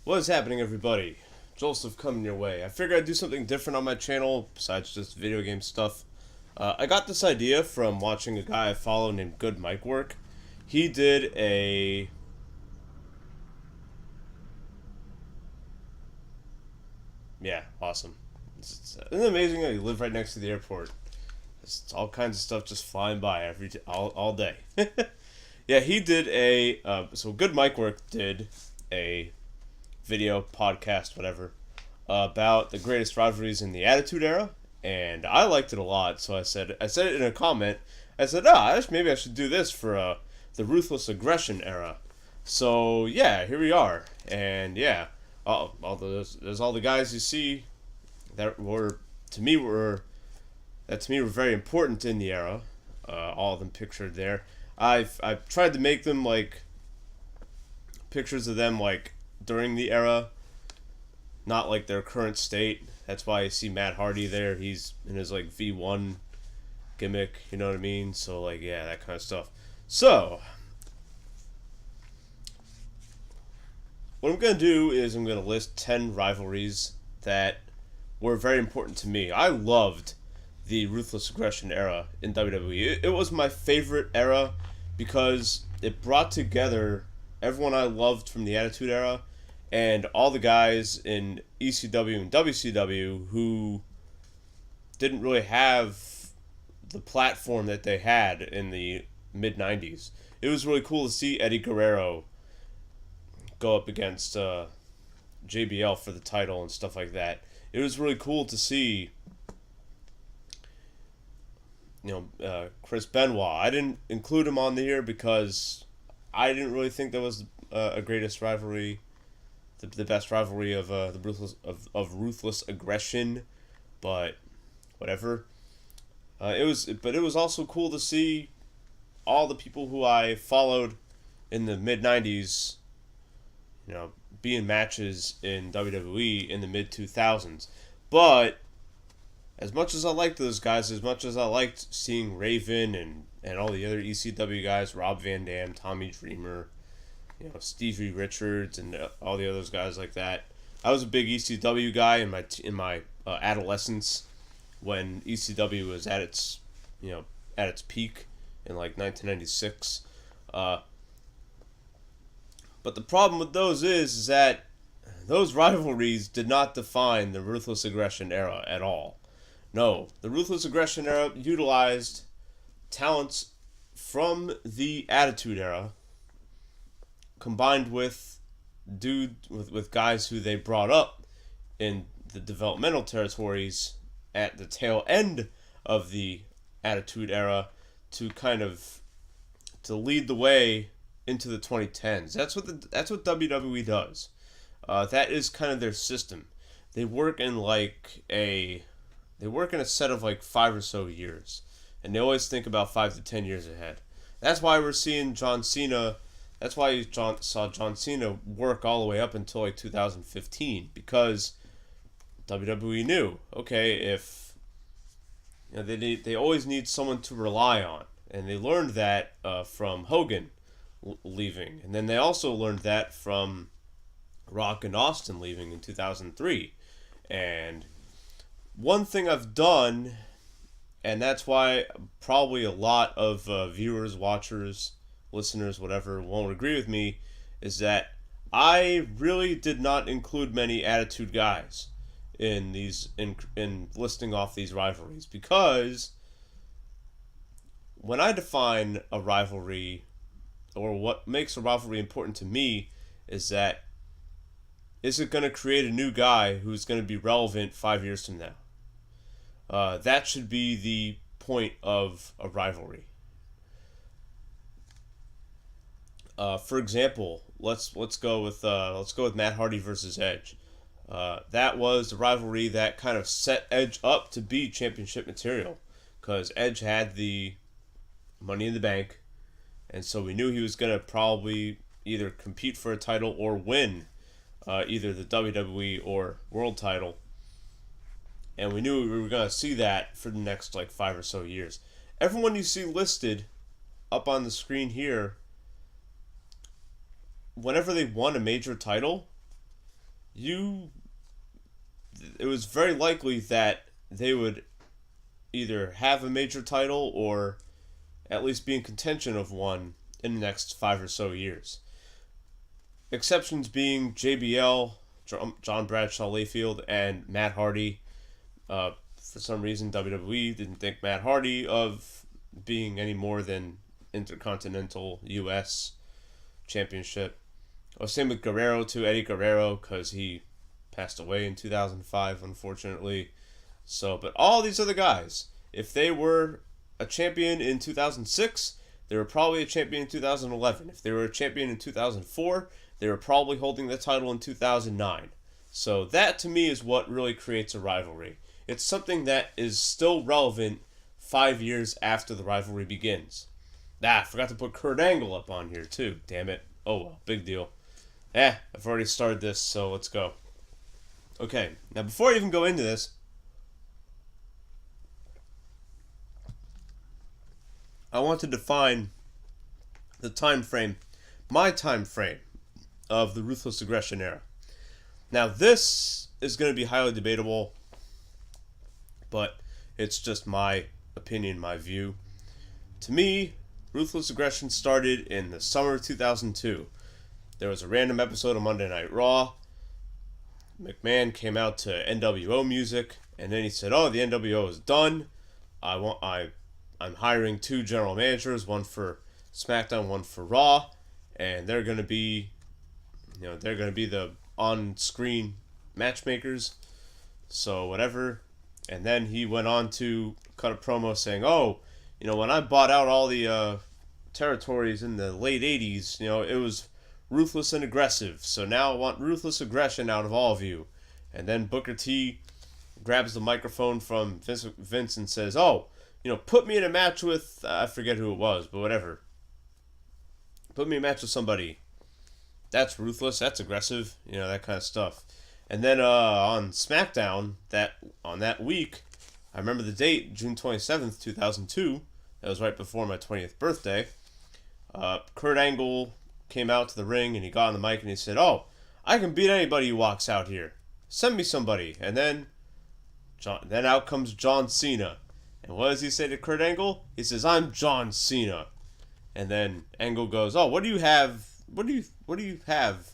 What is happening, everybody? Joelsuf coming your way. I figured I'd do something different on my channel besides just video game stuff. I got this idea from watching a guy I follow named Good Mic Work. He did a... Yeah, awesome. Isn't it amazing that you live right next to the airport? It's all kinds of stuff just flying by all day. Yeah, he did a... so Good Mic Work did a video, podcast, whatever, about the greatest rivalries in the Attitude Era, and I liked it a lot. So I said it in a comment. I said, maybe I should do this for the Ruthless Aggression Era. So yeah, here we are, and yeah, there's all the guys you see that were very important in the era. All of them pictured there. I've tried to make them like pictures of them like during the era, not like their current state. That's why you see Matt Hardy there. He's in his like V1 gimmick, you know what I mean? So like, yeah, that kind of stuff. So what I'm gonna do is I'm gonna list 10 rivalries that were very important to me. I loved the Ruthless Aggression era in WWE. It was my favorite era because it brought together everyone I loved from the Attitude Era and all the guys in ECW and WCW who didn't really have the platform that they had in the mid-90s. It was really cool to see Eddie Guerrero go up against JBL for the title and stuff like that. It was really cool to see, Chris Benoit. I didn't include him on here because I didn't really think that was a greatest rivalry, the best rivalry of the Ruthless Aggression, but whatever. It was also cool to see all the people who I followed in the mid '90s, be in matches in WWE in the mid 2000s. But as much as I liked those guys, as much as I liked seeing Raven and all the other ECW guys, Rob Van Dam, Tommy Dreamer, Stevie Richards, and all the other guys like that, I was a big ECW guy in my adolescence when ECW was at its peak in like 1996. But the problem with those is that those rivalries did not define the Ruthless Aggression era at all. No, the Ruthless Aggression era utilized talents from the Attitude Era combined with guys who they brought up in the developmental territories at the tail end of the Attitude Era to lead the way into the 2010s. That's what WWE does. That is kind of their system. They work in a set of like 5 or so years, and they always think about 5 to 10 years ahead. That's why we're seeing John Cena. That's why you saw John Cena work all the way up until like 2015, because WWE knew, okay, if they always need someone to rely on, and they learned that from Hogan leaving, and then they also learned that from Rock and Austin leaving in 2003. And one thing I've done, and that's why probably a lot of viewers, watchers, listeners, whatever, won't agree with me, is that I really did not include many Attitude guys in listing off these rivalries, because when I define a rivalry, or what makes a rivalry important to me, is that is it going to create a new guy who's going to be relevant 5 years from now? That should be the point of a rivalry. For example, let's go with Matt Hardy versus Edge. That was the rivalry that kind of set Edge up to be championship material, because Edge had the Money in the Bank, and so we knew he was going to probably either compete for a title or win either the WWE or World title. And we knew we were going to see that for the next like 5 or so years. Everyone you see listed up on the screen here, whenever they won a major title, you it was very likely that they would either have a major title or at least be in contention of one in the next 5 or so years. Exceptions being JBL, John Bradshaw Layfield, and Matt Hardy. For some reason, WWE didn't think Matt Hardy of being any more than Intercontinental U.S. Championship. Same with Guerrero too, Eddie Guerrero, because he passed away in 2005, unfortunately. So, but all these other guys, if they were a champion in 2006, they were probably a champion in 2011. If they were a champion in 2004, they were probably holding the title in 2009. So that to me is what really creates a rivalry. It's something that is still relevant 5 years after the rivalry begins. I forgot to put Kurt Angle up on here too. Damn it. Oh well, big deal. I've already started this, so let's go. Okay, now before I even go into this, I want to define the time frame, my time frame, of the Ruthless Aggression era. Now, this is going to be highly debatable, but it's just my opinion, my view. To me, Ruthless Aggression started in the summer of 2002. There was a random episode of Monday Night Raw. McMahon came out to NWO music, and then he said, "Oh, the NWO is done. I'm hiring 2 general managers, one for SmackDown, one for Raw, and they're going to be the on-screen matchmakers." So whatever. And then he went on to cut a promo saying, "Oh, when I bought out all the territories in the late 80s, it was ruthless and aggressive. So now I want ruthless aggression out of all of you." And then Booker T grabs the microphone from Vince and says, "Oh, put me in a match with," I forget who it was, but whatever. "Put me in a match with somebody. That's ruthless, that's aggressive," that kind of stuff. And then on SmackDown, on that week, I remember the date, June 27th, 2002. That was right before my 20th birthday. Kurt Angle came out to the ring and he got on the mic and he said, "Oh, I can beat anybody who walks out here. Send me somebody." And then out comes John Cena. And what does he say to Kurt Angle? He says, "I'm John Cena." And then Angle goes, "Oh, what do you have? What do you have?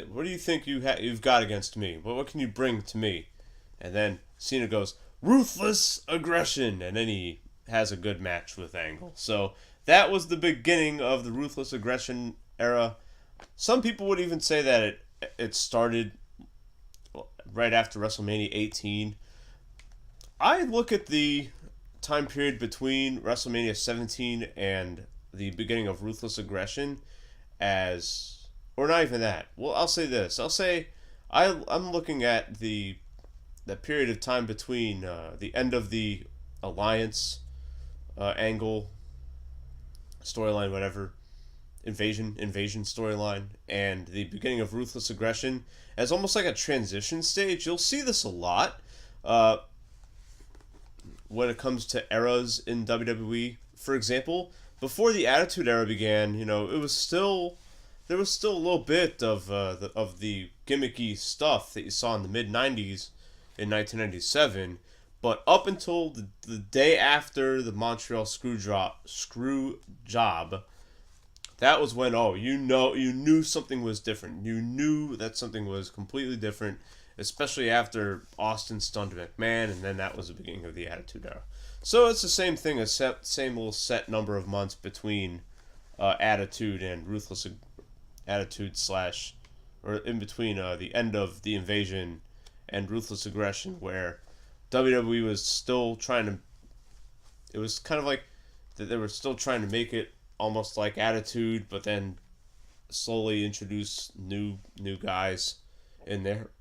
What do you think you've got against me? What can you bring to me?" And then Cena goes, "Ruthless aggression." And then he has a good match with Angle. So that was the beginning of the Ruthless Aggression era. Some people would even say that it started right after WrestleMania 18. I look at the time period between WrestleMania 17 and the beginning of Ruthless Aggression as, or not even that. Well, I'll say this. I'll say I'm looking at the period of time between the end of the Alliance Angle storyline, whatever, invasion storyline, and the beginning of Ruthless Aggression as almost like a transition stage. You'll see this a lot when it comes to eras in WWE. For example, before the Attitude Era began, there was still a little bit of the gimmicky stuff that you saw in the mid '90s in 1997. But up until the day after the Montreal screw job, that was when you knew something was different. You knew that something was completely different, especially after Austin stunned McMahon, and then that was the beginning of the Attitude Era. So it's the same thing, same little set number of months between Attitude and Ruthless Attitude / or in between the end of the Invasion and Ruthless Aggression, where WWE was still trying to. It was kind of like that they were still trying to make it almost like Attitude, but then slowly introduce new guys in there,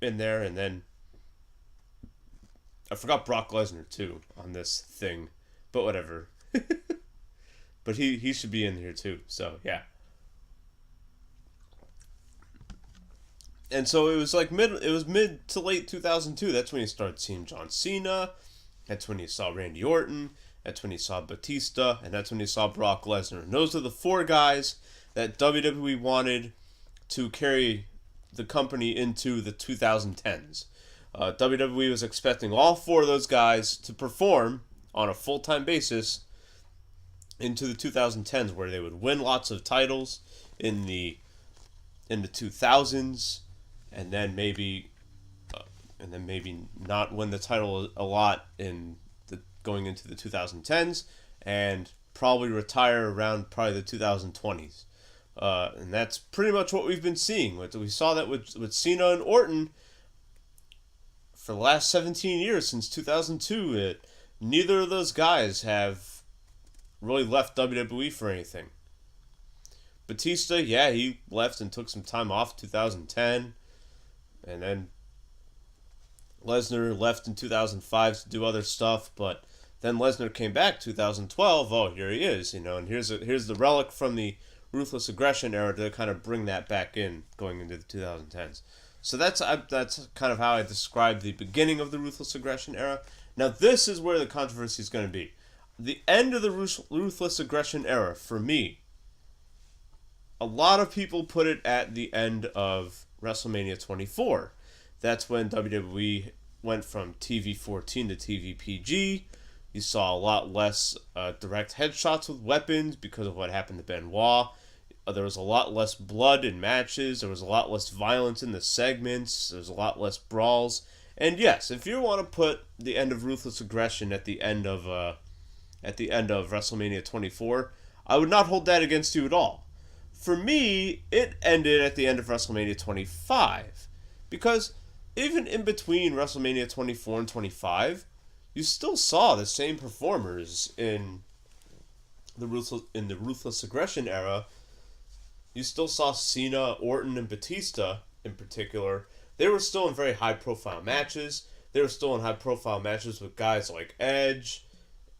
and then I forgot Brock Lesnar too on this thing, but whatever. But he should be in here too. So yeah. And so it was like mid to late 2002. That's when you started seeing John Cena. That's when you saw Randy Orton. That's when you saw Batista. And that's when you saw Brock Lesnar. And those are the 4 guys that WWE wanted to carry the company into the 2010s. WWE was expecting all four of those guys to perform on a full-time basis into the 2010s, where they would win lots of titles in the 2000s, and then maybe not win the title a lot in the going into the 2010s, and probably retire around probably the 2020s. And that's pretty much what we've been seeing. We saw that with Cena and Orton for the last 17 years, since 2002. Neither of those guys have really left WWE for anything. Batista, yeah, he left and took some time off in 2010. And then Lesnar left in 2005 to do other stuff, but then Lesnar came back 2012. Oh, here he is, and here's the relic from the Ruthless Aggression era to kind of bring that back in going into the 2010s. So that's kind of how I describe the beginning of the Ruthless Aggression era. Now this is where the controversy is going to be. The end of the Ruthless Aggression era, for me, a lot of people put it at the end of WrestleMania 24. That's when WWE went from TV 14 to TV PG. You saw a lot less direct headshots with weapons because of what happened to Benoit. There was a lot less blood in matches. There was a lot less violence in the segments. There was a lot less brawls. And yes, if you want to put the end of Ruthless Aggression at the end of WrestleMania 24, I would not hold that against you at all. For me, it ended at the end of WrestleMania 25, because even in between WrestleMania 24 and 25, you still saw the same performers in the Ruthless Aggression era. You still saw Cena, Orton, and Batista in particular. They were still in very high-profile matches. They were still in high-profile matches with guys like Edge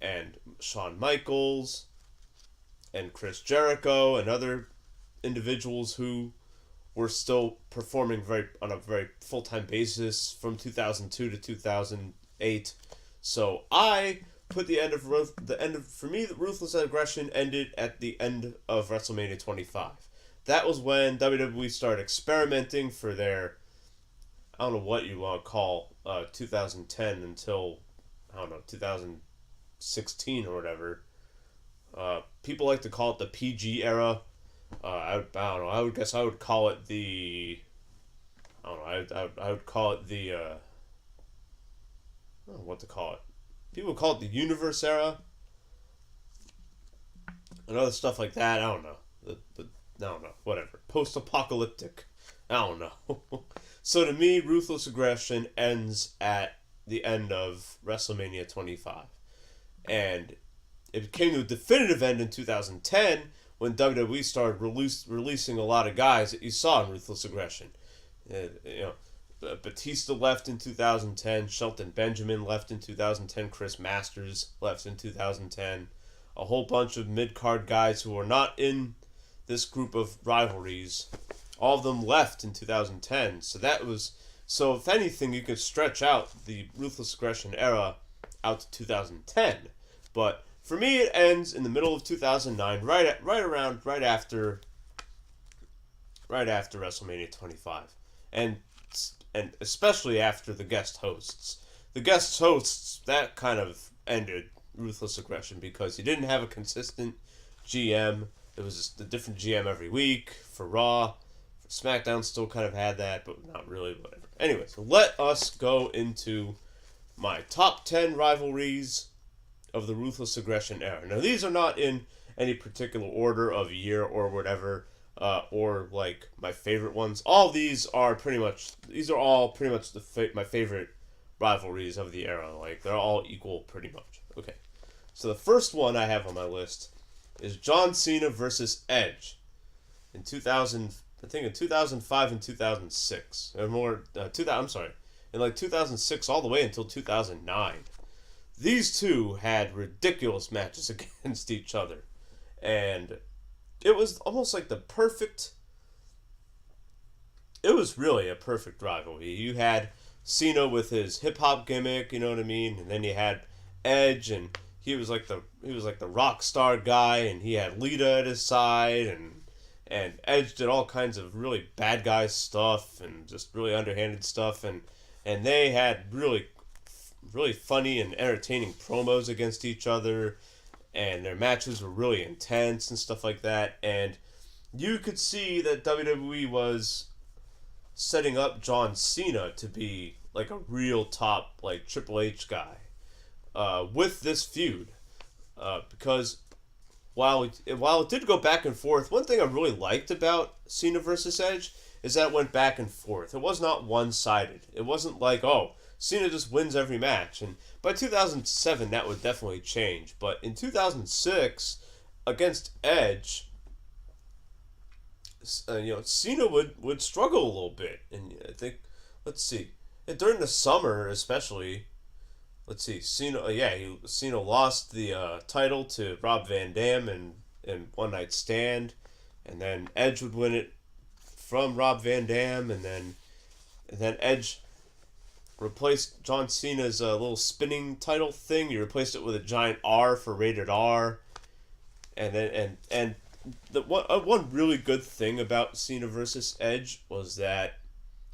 and Shawn Michaels and Chris Jericho and other individuals who were still performing on a very full-time basis from 2002 to 2008. So I put for me, the Ruthless Aggression ended at the end of WrestleMania 25. That was when WWE started experimenting for their, I don't know what you want to call 2010 until, 2016 or whatever. People like to call it the PG era. I don't know. I would call it the. I don't know. I would call it the. I don't know what to call it. People call it the Universe era. And other stuff like that. I don't know. I don't know. Whatever. Post-apocalyptic. I don't know. So to me, Ruthless Aggression ends at the end of WrestleMania 25. And it came to a definitive end in 2010 when WWE started releasing a lot of guys that you saw in Ruthless Aggression. Batista left in 2010. Shelton Benjamin left in 2010. Chris Masters left in 2010. A whole bunch of mid-card guys who were not in this group of rivalries, all of them left in 2010. So if anything, you could stretch out the Ruthless Aggression era out to 2010. But for me, it ends in the middle of 2009, right after WrestleMania 25, and especially after the guest hosts. The guest hosts, that kind of ended Ruthless Aggression because you didn't have a consistent GM. It was just a different GM every week. For Raw, for SmackDown still kind of had that, but not really, whatever. Anyway, so let us go into my top 10 rivalries of the Ruthless Aggression era. Now, these are not in any particular order of year or whatever, or like my favorite ones. These are all pretty much my favorite rivalries of the era. Like, they're all equal pretty much. Okay. So the first one I have on my list is John Cena versus Edge in 2005 and 2006. Or more, in like 2006 all the way until 2009. These two had ridiculous matches against each other. And it was almost like it was really a perfect rivalry. You had Cena with his hip-hop gimmick, you know what I mean? And then you had Edge, and he was like the rock star guy, and he had Lita at his side, and Edge did all kinds of really bad guy stuff and just really underhanded stuff, and they had really funny and entertaining promos against each other, and their matches were really intense and stuff like that, and you could see that WWE was setting up John Cena to be like a real top like Triple H guy with this feud, because while it did go back and forth, one thing I really liked about Cena versus Edge is that it went back and forth. It was not one sided. It wasn't like, oh, Cena just wins every match. And by 2007, that would definitely change. But in 2006, against Edge, Cena would struggle a little bit. And I think, let's see, during the summer especially, let's see, Cena lost the title to Rob Van Dam in One Night Stand, and then Edge would win it from Rob Van Dam, and then Edge replaced John Cena's little spinning title thing. He replaced it with a giant R for rated R, and then the one really good thing about Cena versus Edge was that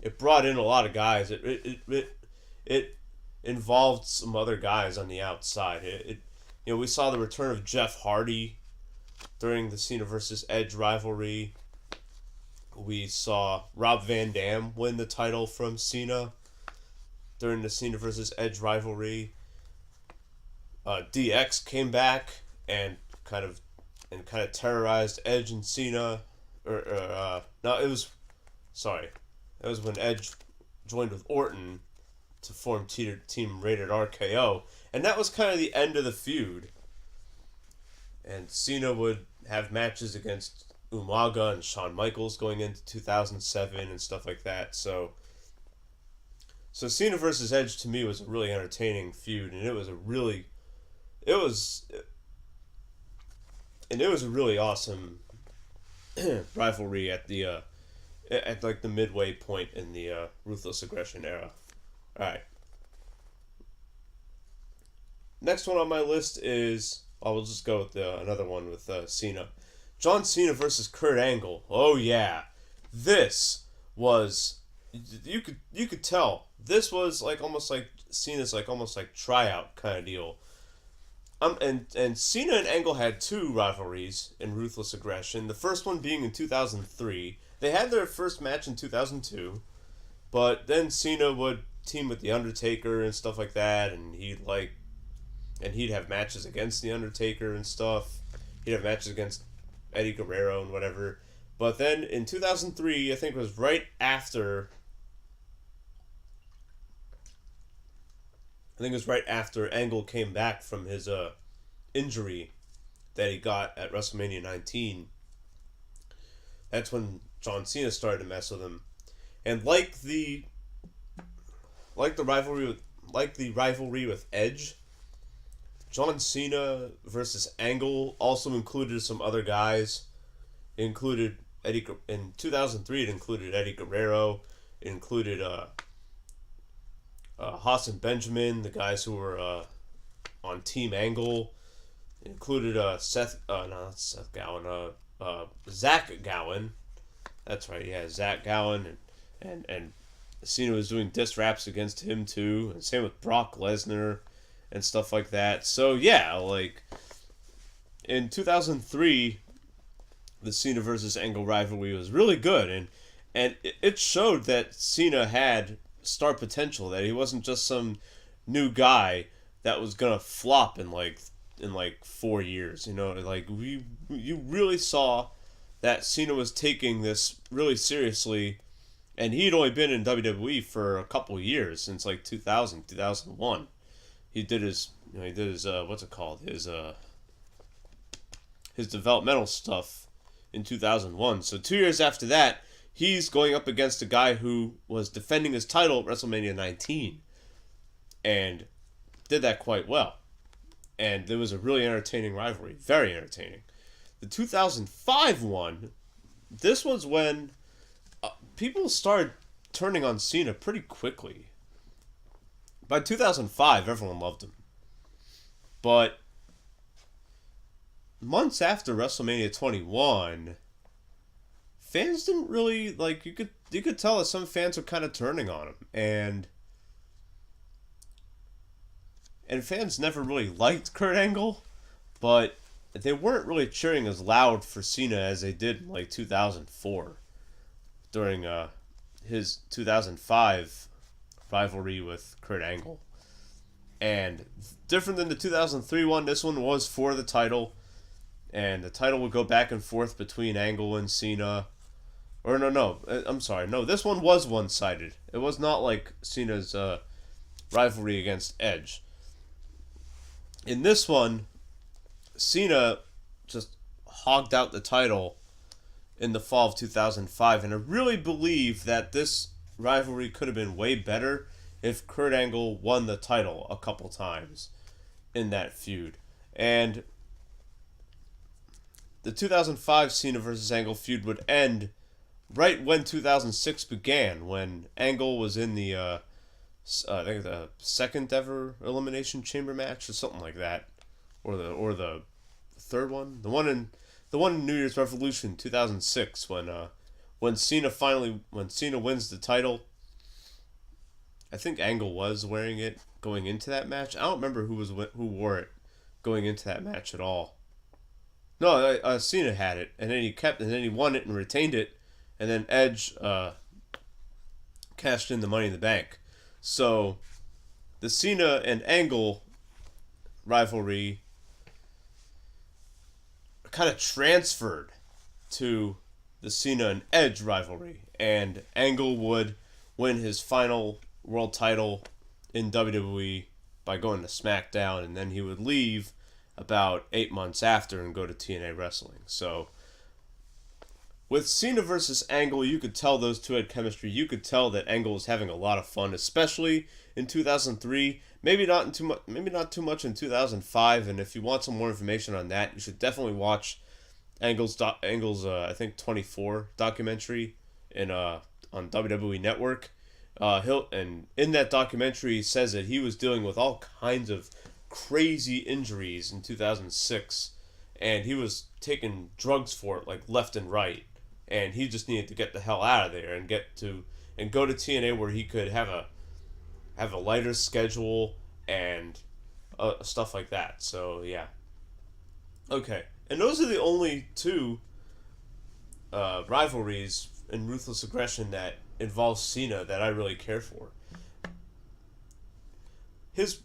it brought in a lot of guys. It involved some other guys on the outside. We saw the return of Jeff Hardy during the Cena versus Edge rivalry. We saw Rob Van Dam win the title from Cena during the Cena versus Edge rivalry. DX came back and kind of terrorized Edge and Cena. It was when Edge joined with Orton to form Team Rated RKO, and that was kind of the end of the feud. And Cena would have matches against Umaga and Shawn Michaels going into 2007 and stuff like that. So Cena versus Edge to me was a really entertaining feud, and it was a really awesome rivalry at the at the midway point in the Ruthless Aggression era. Alright. Next one on my list is, we'll just go with another one with Cena. John Cena versus Kurt Angle. Oh yeah. This was, you could tell, this was like almost like Cena's almost like tryout kind of deal. And Cena and Angle had two rivalries in Ruthless Aggression. The first one being in 2003. They had their first match in 2002, but then Cena would team with The Undertaker and stuff like that, and he'd have matches against The Undertaker and stuff. He'd have matches against Eddie Guerrero and whatever. But then in 2003, I think it was right after Angle came back from his injury that he got at WrestleMania 19. That's when John Cena started to mess with him. And like the rivalry with Edge, John Cena versus Angle also included some other guys. It included in 2003. It included Eddie Guerrero. It included Haas and Benjamin, the guys who were on Team Angle. It included Zach Gowen. That's right, yeah, Zach Gowen, and Cena was doing diss raps against him too, and same with Brock Lesnar and stuff like that. So yeah, like in 2003, the Cena versus Angle rivalry was really good, and it showed that Cena had star potential, that he wasn't just some new guy that was gonna flop in 4 years. You really saw that Cena was taking this really seriously, and he'd only been in WWE for a couple years, since 2000, 2001. He did his what's it called, his developmental stuff in 2001. So 2 years after that, he's going up against a guy who was defending his title at WrestleMania 19, and did that quite well. And it was a really entertaining rivalry, very entertaining. The 2005 one, this was when people started turning on Cena pretty quickly. By 2005, everyone loved him. But months after WrestleMania 21, fans didn't really like. You could tell that some fans were kind of turning on him, and fans never really liked Kurt Angle, but they weren't really cheering as loud for Cena as they did in like 2004 during his 2005 rivalry with Kurt Angle. And different than the 2003 one, this one was for the title, and the title would go back and forth between Angle and Cena. Or no, I'm sorry, no, this one was one-sided. It was not like Cena's rivalry against Edge. In this one, Cena just hogged out the title in the fall of 2005, and I really believe that this rivalry could have been way better if Kurt Angle won the title a couple times in that feud. And the 2005 Cena versus Angle feud would end right when 2006 began, when Angle was in the I think the second ever Elimination Chamber match or something like that, or the third one, the one in New Year's Revolution 2006 when Cena wins the title. I think Angle was wearing it going into that match. I don't remember who wore it going into that match at all. No, Cena had it, and then he won it and retained it, and then Edge cashed in the Money in the Bank. So, the Cena and Angle rivalry kind of transferred to the Cena and Edge rivalry, and Angle would win his final world title in WWE by going to SmackDown, and then he would leave about 8 months after and go to TNA Wrestling. So, with Cena versus Angle, you could tell those two had chemistry. You could tell that Angle was having a lot of fun, especially in 2003. Maybe not too much in 2005. And if you want some more information on that, you should definitely watch Angle's I think 24 documentary on WWE Network. And in that documentary, he says that he was dealing with all kinds of crazy injuries in 2006, and he was taking drugs for it like left and right. And he just needed to get the hell out of there and go to TNA where he could have a lighter schedule and stuff like that. So yeah. Okay, and those are the only two rivalries in Ruthless Aggression that involve Cena that I really care for. His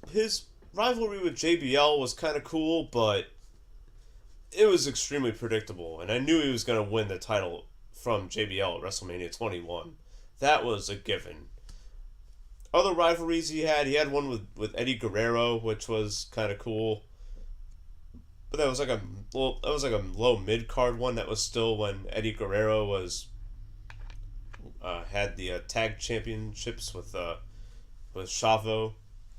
rivalry with JBL was kind of cool, but it was extremely predictable, and I knew he was going to win the title from JBL at WrestleMania 21. That was a given. Other rivalries he had one with Eddie Guerrero, which was kind of cool. But that was like a low mid card one. That was still when Eddie Guerrero was had the tag championships with Chavo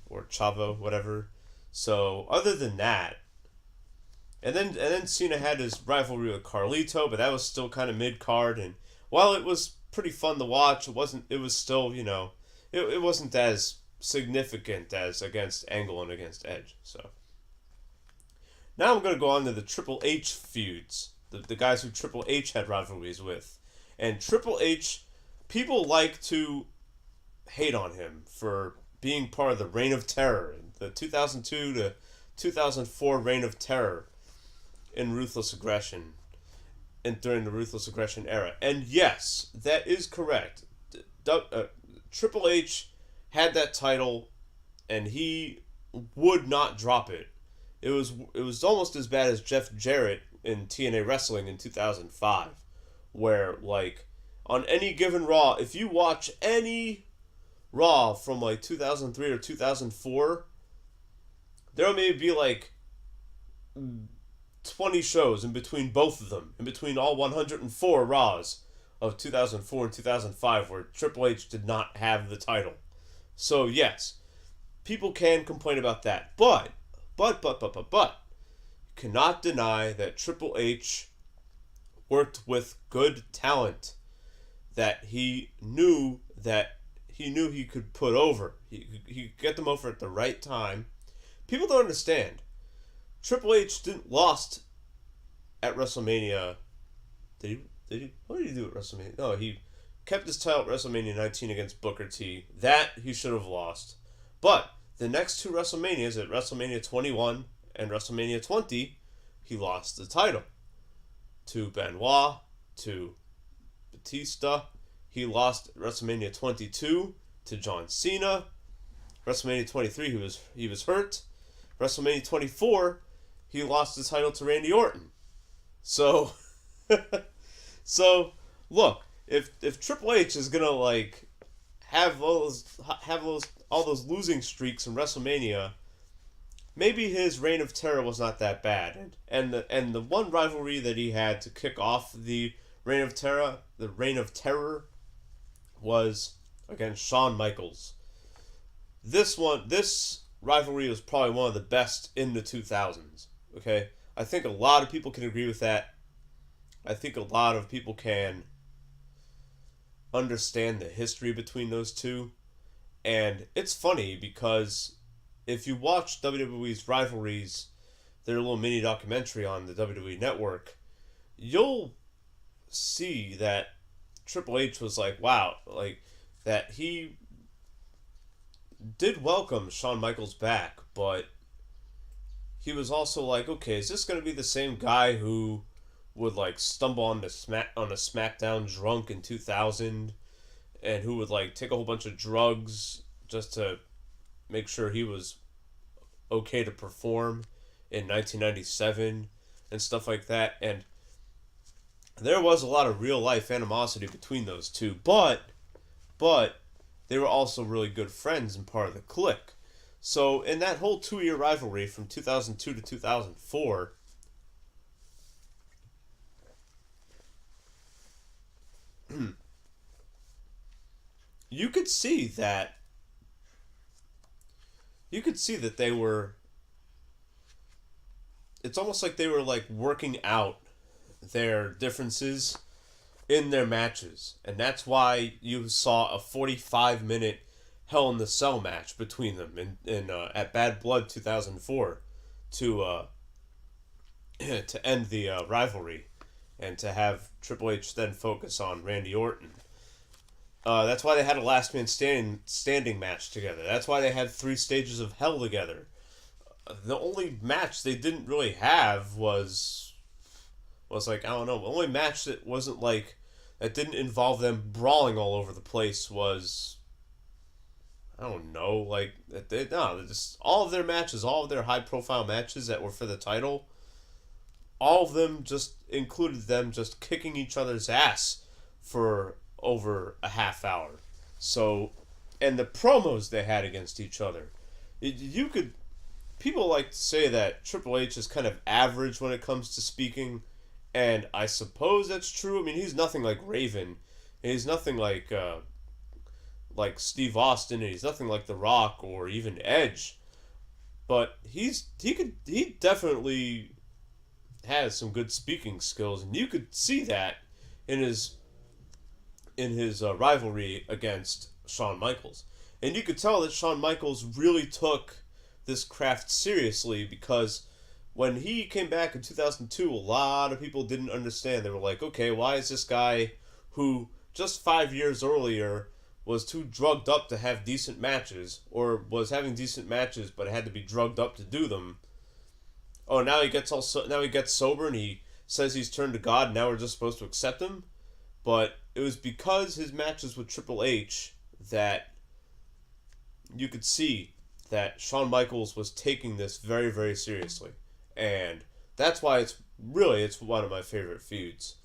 or Chavo, whatever. So other than that, and then Cena had his rivalry with Carlito, but that was still kind of mid card. And while it was pretty fun to watch, it was still, it wasn't as significant as against Angle and against Edge. So now I'm gonna go on to the Triple H feuds, the guys who Triple H had rivalries with, and Triple H, people like to hate on him for being part of the Reign of Terror, the 2002 to 2004 Reign of Terror in Ruthless Aggression, and during the Ruthless Aggression era. And yes, that is correct. Triple H had that title, and he would not drop it. It was almost as bad as Jeff Jarrett in TNA Wrestling in 2005, where, like, on any given Raw, if you watch any Raw from, like, 2003 or 2004, there may be, like, 20 shows in between both of them, in between all 104 Raws of 2004 and 2005, where Triple H did not have the title. So, yes, people can complain about that. But, you cannot deny that Triple H worked with good talent that he knew he could put over. He could get them over at the right time. People don't understand. Triple H didn't lost at WrestleMania. Did What did he do at WrestleMania? No, he kept his title at WrestleMania 19 against Booker T. That he should have lost. But the next two WrestleManias, at WrestleMania 21 and WrestleMania 20, he lost the title to Benoit, to Batista. He lost at WrestleMania 22 to John Cena. WrestleMania 23, he was hurt. WrestleMania 24, he lost the title to Randy Orton. So, so look, if Triple H is gonna like have all those losing streaks in WrestleMania, maybe his reign of terror was not that bad. And the one rivalry that he had to kick off the reign of terror was against Shawn Michaels. This rivalry was probably one of the best in the 2000s. Okay, I think a lot of people can agree with that. I think a lot of people can understand the history between those two. And it's funny because if you watch WWE's Rivalries, their little mini documentary on the WWE Network, you'll see that Triple H was like, wow, like that he did welcome Shawn Michaels back, but he was also like, okay, is this going to be the same guy who would like stumble on a SmackDown drunk in 2000 and who would like take a whole bunch of drugs just to make sure he was okay to perform in 1997 and stuff like that. And there was a lot of real life animosity between those two, but they were also really good friends and part of the clique. So in that whole 2-year rivalry from 2002 to 2004, you could see that they were, it's almost like they were like working out their differences in their matches. And that's why you saw a 45-minute Hell in the Cell match between them in at Bad Blood 2004 to to end the rivalry and to have Triple H then focus on Randy Orton. That's why they had a last man standing match together. That's why they had 3 stages of hell together. The only match they didn't really have was like, I don't know, the only match that wasn't like, that didn't involve them brawling all over the place was, I don't know, like, just all of their matches, all of their high profile matches that were for the title, all of them just included them just kicking each other's ass for over a half hour. So, and the promos they had against each other, people like to say that Triple H is kind of average when it comes to speaking, and I suppose that's true. I mean, he's nothing like Raven, and he's nothing like Steve Austin, and he's nothing like The Rock or even Edge, but he definitely has some good speaking skills, and you could see that in his rivalry against Shawn Michaels. And you could tell that Shawn Michaels really took this craft seriously, because when he came back in 2002, a lot of people didn't understand. They were like, okay, why is this guy who just 5 years earlier was too drugged up to have decent matches, or was having decent matches but had to be drugged up to do them? Oh, now he gets sober and he says he's turned to God, and now we're just supposed to accept him? But it was because his matches with Triple H that you could see that Shawn Michaels was taking this very, very seriously. And that's why it's one of my favorite feuds.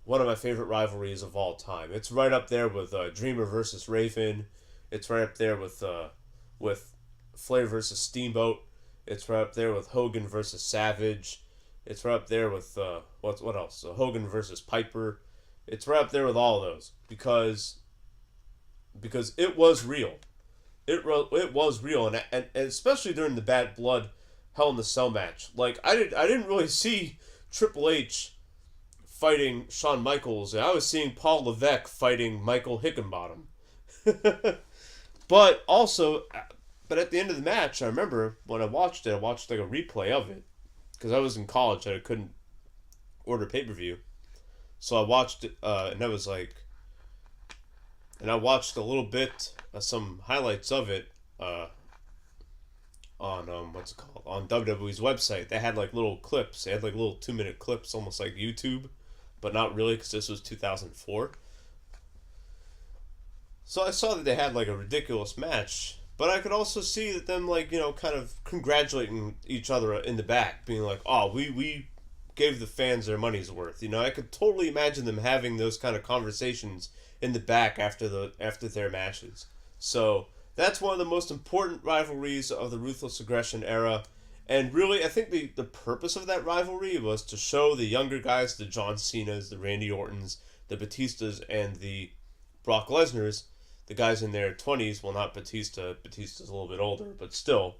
One of my favorite rivalries of all time. It's right up there with Dreamer versus Raven. It's right up there with Flair versus Steamboat. It's right up there with Hogan versus Savage. It's right up there with what else? Hogan versus Piper. It's right up there with all of those because it was real. It was real, and especially during the Bad Blood Hell in the Cell match. Like I didn't really see Triple H fighting Shawn Michaels. I was seeing Paul Levesque fighting Michael Hickenbottom. But at the end of the match, I remember when I watched like a replay of it, because I was in college and I couldn't order pay-per-view. So I watched it, and I watched a little bit, some highlights of it, on what's it called, on WWE's website. They had like little clips. They had like little 2 minute clips, almost like YouTube, but not really because this was 2004. So I saw that they had like a ridiculous match, but I could also see that them like kind of congratulating each other in the back, being like, "Oh, we gave the fans their money's worth." I could totally imagine them having those kind of conversations in the back after their matches. So that's one of the most important rivalries of the Ruthless Aggression era. And really, I think the purpose of that rivalry was to show the younger guys, the John Cenas, the Randy Ortons, the Batistas, and the Brock Lesnar's, the guys in their 20s, well, not Batista, Batista's a little bit older, but still,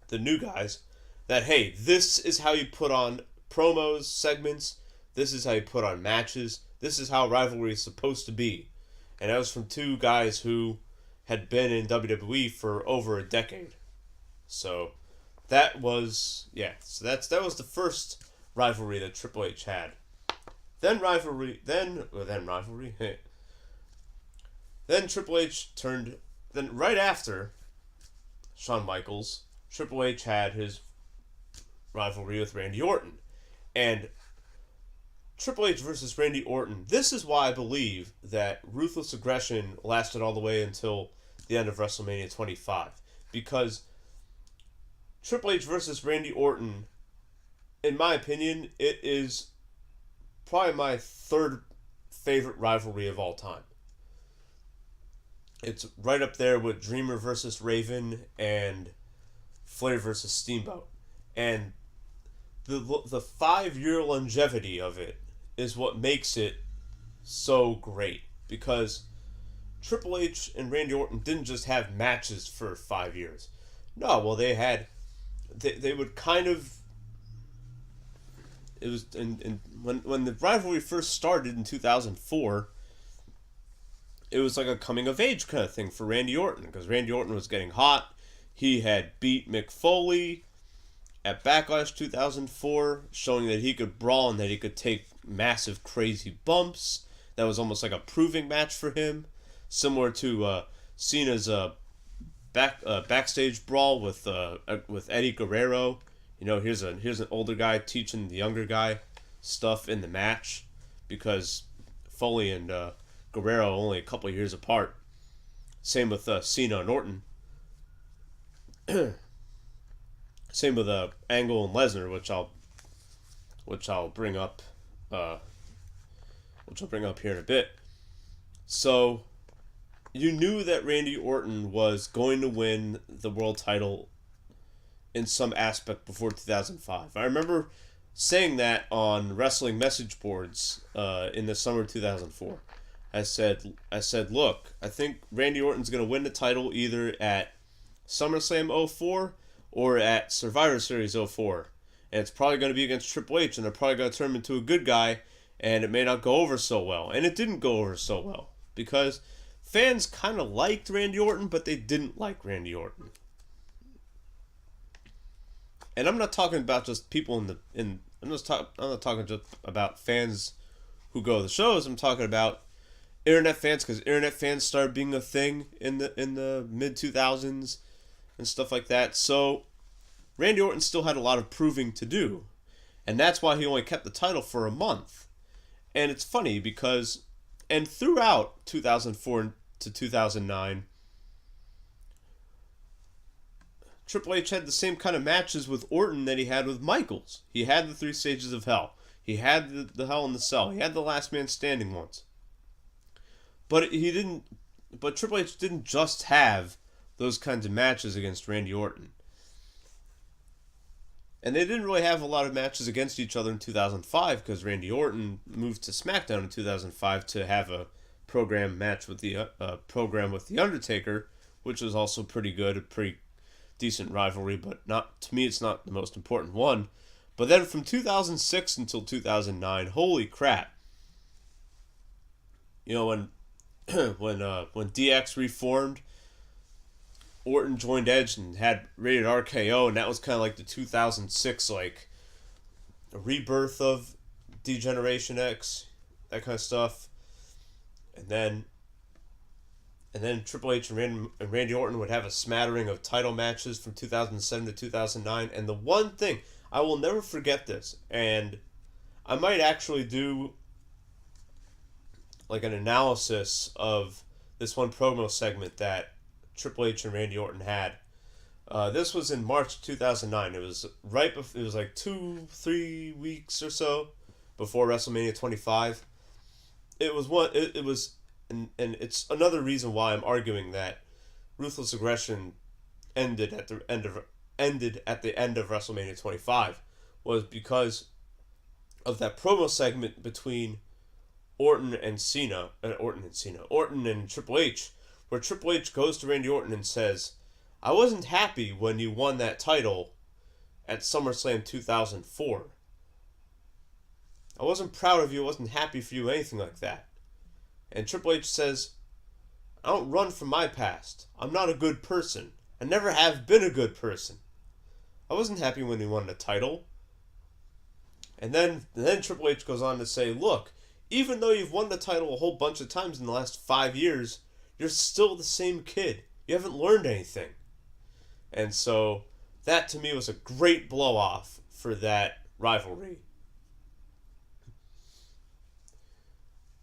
the new guys, that, hey, this is how you put on promos, segments, this is how you put on matches, this is how rivalry is supposed to be. And that was from two guys who had been in WWE for over a decade. So that was, that was the first rivalry that Triple H had. Then rivalry. Then Triple H turned. Then right after Shawn Michaels, Triple H had his rivalry with Randy Orton, and Triple H versus Randy Orton. This is why I believe that Ruthless Aggression lasted all the way until the end of WrestleMania 25, because Triple H versus Randy Orton, in my opinion, it is probably my third favorite rivalry of all time. It's right up there with Dreamer versus Raven and Flair versus Steamboat. And the 5-year longevity of it is what makes it so great. Because Triple H and Randy Orton didn't just have matches for 5 years. No, well, they would kind of... It was when the rivalry first started in 2004, it was like a coming of age kind of thing for Randy Orton, because Randy Orton was getting hot. He had beat Mick Foley at Backlash 2004, showing that he could brawl and that he could take massive, crazy bumps. That was almost like a proving match for him, similar to Cena's backstage brawl with Eddie Guerrero. Here's an older guy teaching the younger guy stuff in the match, because Foley and Guerrero only a couple of years apart. Same with Cena and Orton. Same with Angle and Lesnar, which I'll bring up here in a bit. So you knew that Randy Orton was going to win the world title in some aspect before 2005. I remember saying that on wrestling message boards in the summer of 2004. I said, look, I think Randy Orton's going to win the title either at SummerSlam 04 or at Survivor Series 04. And it's probably going to be against Triple H, and they're probably going to turn him into a good guy, and it may not go over so well. And it didn't go over so well, because fans kind of liked Randy Orton, but they didn't like Randy Orton. And I'm not talking about just people I'm not talking just about fans who go to the shows. I'm talking about internet fans, because internet fans started being a thing in the mid 2000s and stuff like that. So Randy Orton still had a lot of proving to do, and that's why he only kept the title for a month. And it's funny because, and throughout 2004 to 2009, Triple H had the same kind of matches with Orton that he had with Michaels. He had the 3 Stages of Hell. He had the Hell in the Cell. He had the Last Man Standing once. But Triple H didn't just have those kinds of matches against Randy Orton. And they didn't really have a lot of matches against each other in 2005, because Randy Orton moved to SmackDown in 2005 to have a program match with the Undertaker, which was also pretty good, a pretty decent rivalry, but not to me. It's not the most important one. But then from 2006 until 2009, holy crap! When DX reformed, Orton joined Edge and had Rated RKO, and that was kind of like the 2006 rebirth of D-Generation X, that kind of stuff. And then Triple H and Randy Orton would have a smattering of title matches from 2007 to 2009. And the one thing, I will never forget this, and I might actually do like an analysis of this one promo segment that Triple H and Randy Orton had. This was in March 2009. It was right before, it was like 2-3 weeks or so before WrestleMania 25. It was and it's another reason why I'm arguing that Ruthless Aggression ended at the end of WrestleMania 25 was because of that promo segment between Orton and Triple H, where Triple H goes to Randy Orton and says, "I wasn't happy when you won that title at SummerSlam 2004. I wasn't proud of you, I wasn't happy for you, anything like that." And Triple H says, "I don't run from my past. I'm not a good person. I never have been a good person. I wasn't happy when you won the title." And then Triple H goes on to say, "Look, even though you've won the title a whole bunch of times in the last 5 years, you're still the same kid. You haven't learned anything." And so that to me was a great blow off for that rivalry.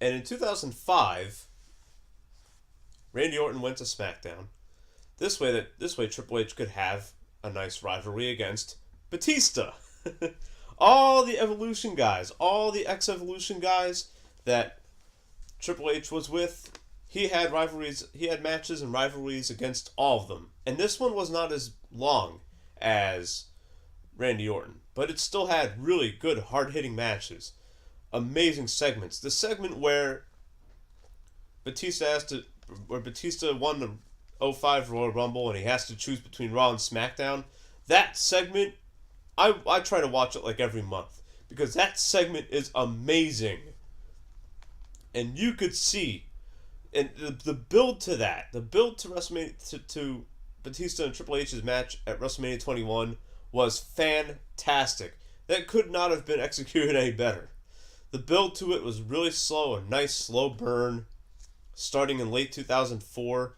And in 2005, Randy Orton went to SmackDown. This way Triple H could have a nice rivalry against Batista. All the Evolution guys, all the X-Evolution guys that Triple H was with, he had matches and rivalries against all of them. And this one was not as long as Randy Orton, but it still had really good, hard-hitting matches. Amazing segments. The segment where Batista won the 2005 Royal Rumble and he has to choose between Raw and SmackDown, that segment, I try to watch it like every month because that segment is amazing. And you could see, and the build to that, the build to WrestleMania to Batista and Triple H's match at WrestleMania 21 was fantastic. That could not have been executed any better. The build to it was really slow, a nice slow burn, starting in late 2004,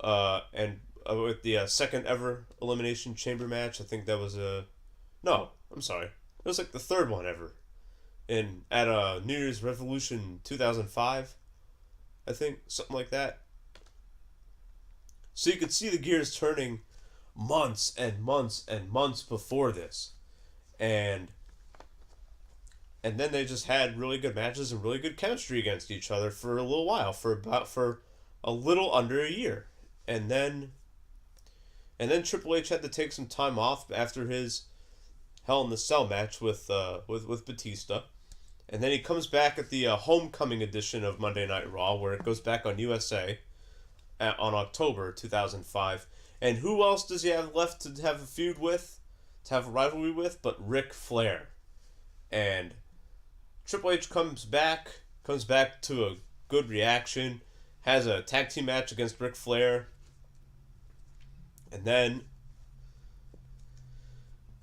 and with the second ever Elimination Chamber match. I think that was it was like the third one ever, at New Year's Revolution 2005, I think, something like that. So you could see the gears turning months and months and months before this, and then they just had really good matches and really good chemistry against each other for a little while, for a little under a year. And then Triple H had to take some time off after his Hell in the Cell match with Batista. And then he comes back at the homecoming edition of Monday Night Raw, where it goes back on USA on October 2005. And who else does he have left to have a feud with, to have a rivalry with, but Ric Flair? And Triple H comes back to a good reaction, has a tag team match against Ric Flair, and then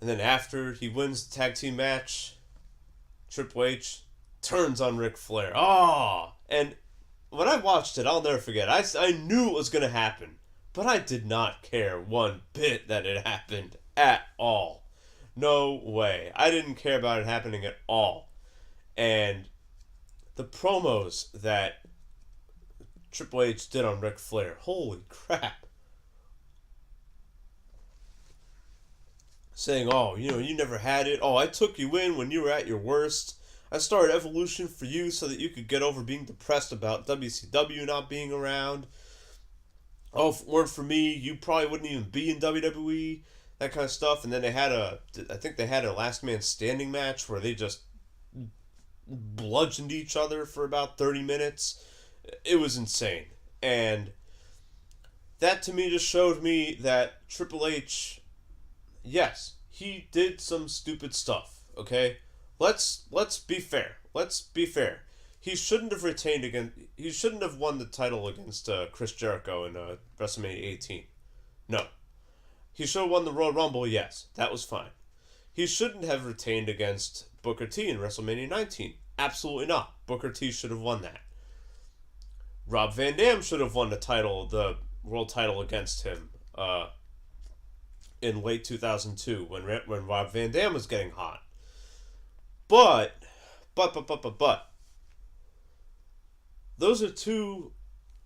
after he wins the tag team match, Triple H turns on Ric Flair. Oh! And when I watched it, I'll never forget. I knew it was going to happen, but I did not care one bit that it happened at all. No way. I didn't care about it happening at all. And the promos that Triple H did on Ric Flair, holy crap. Saying, "Oh, you never had it. Oh, I took you in when you were at your worst. I started Evolution for you so that you could get over being depressed about WCW not being around. Oh, if it weren't for me, you probably wouldn't even be in WWE." That kind of stuff. And then they had a last man standing match where they just bludgeoned each other for about 30 minutes. It was insane. And that to me just showed me that Triple H, yes, he did some stupid stuff, okay? Let's be fair. Let's be fair. He shouldn't have won the title against Chris Jericho in WrestleMania 18. No. He should have won the Royal Rumble, yes. That was fine. He shouldn't have retained against Booker T in WrestleMania 19. Absolutely not. Booker T should have won that. Rob Van Dam should have won the world title against him in late 2002 when Rob Van Dam was getting hot. But, those are two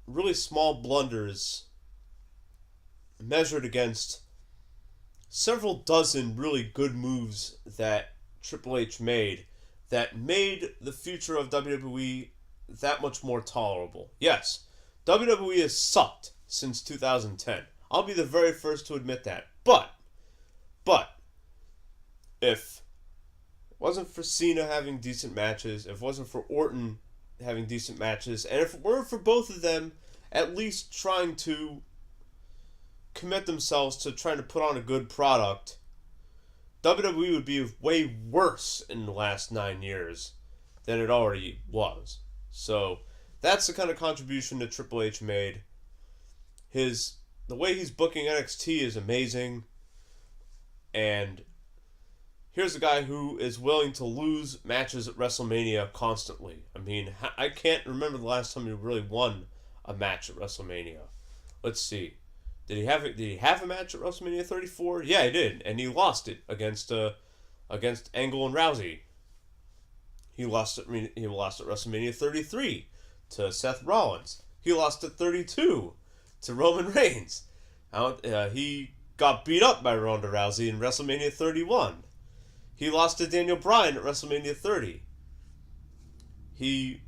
really small blunders measured against several dozen really good moves that Triple H made that made the future of WWE that much more tolerable. Yes, WWE has sucked since 2010. I'll be the very first to admit that. But, if it wasn't for Cena having decent matches, if it wasn't for Orton having decent matches, and if it weren't for both of them at least trying to commit themselves to trying to put on a good product, WWE would be way worse in the last 9 years than it already was. So that's the kind of contribution that Triple H made. The way he's booking NXT is amazing, and here's a guy who is willing to lose matches at WrestleMania constantly. I mean, I can't remember the last time he really won a match at WrestleMania. Let's see. Did he have a match at WrestleMania 34? Yeah, he did, and he lost it against Angle and Rousey. He lost at WrestleMania 33 to Seth Rollins. He lost at 32 to Roman Reigns. He got beat up by Ronda Rousey in WrestleMania 31. He lost to Daniel Bryan at WrestleMania 30. Did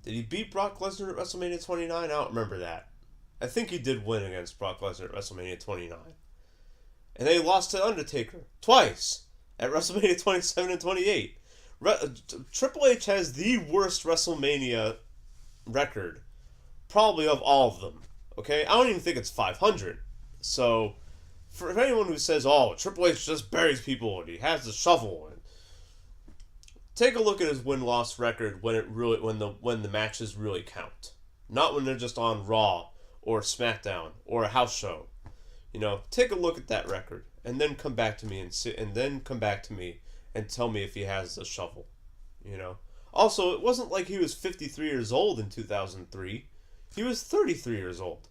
he beat Brock Lesnar at WrestleMania 29? I don't remember that. I think he did win against Brock Lesnar at WrestleMania 29. And then he lost to Undertaker twice at WrestleMania 27 and 28. Triple H has the worst WrestleMania record, probably of all of them. Okay? I don't even think it's 500. So, for anyone who says, oh, Triple H just buries people and he has the shovel, take a look at his win-loss record when the matches really count. Not when they're just on Raw or SmackDown or a house show. Take a look at that record and then come back to me and tell me if he has the shovel. Also, it wasn't like he was 53 years old in 2003. He was 33 years old.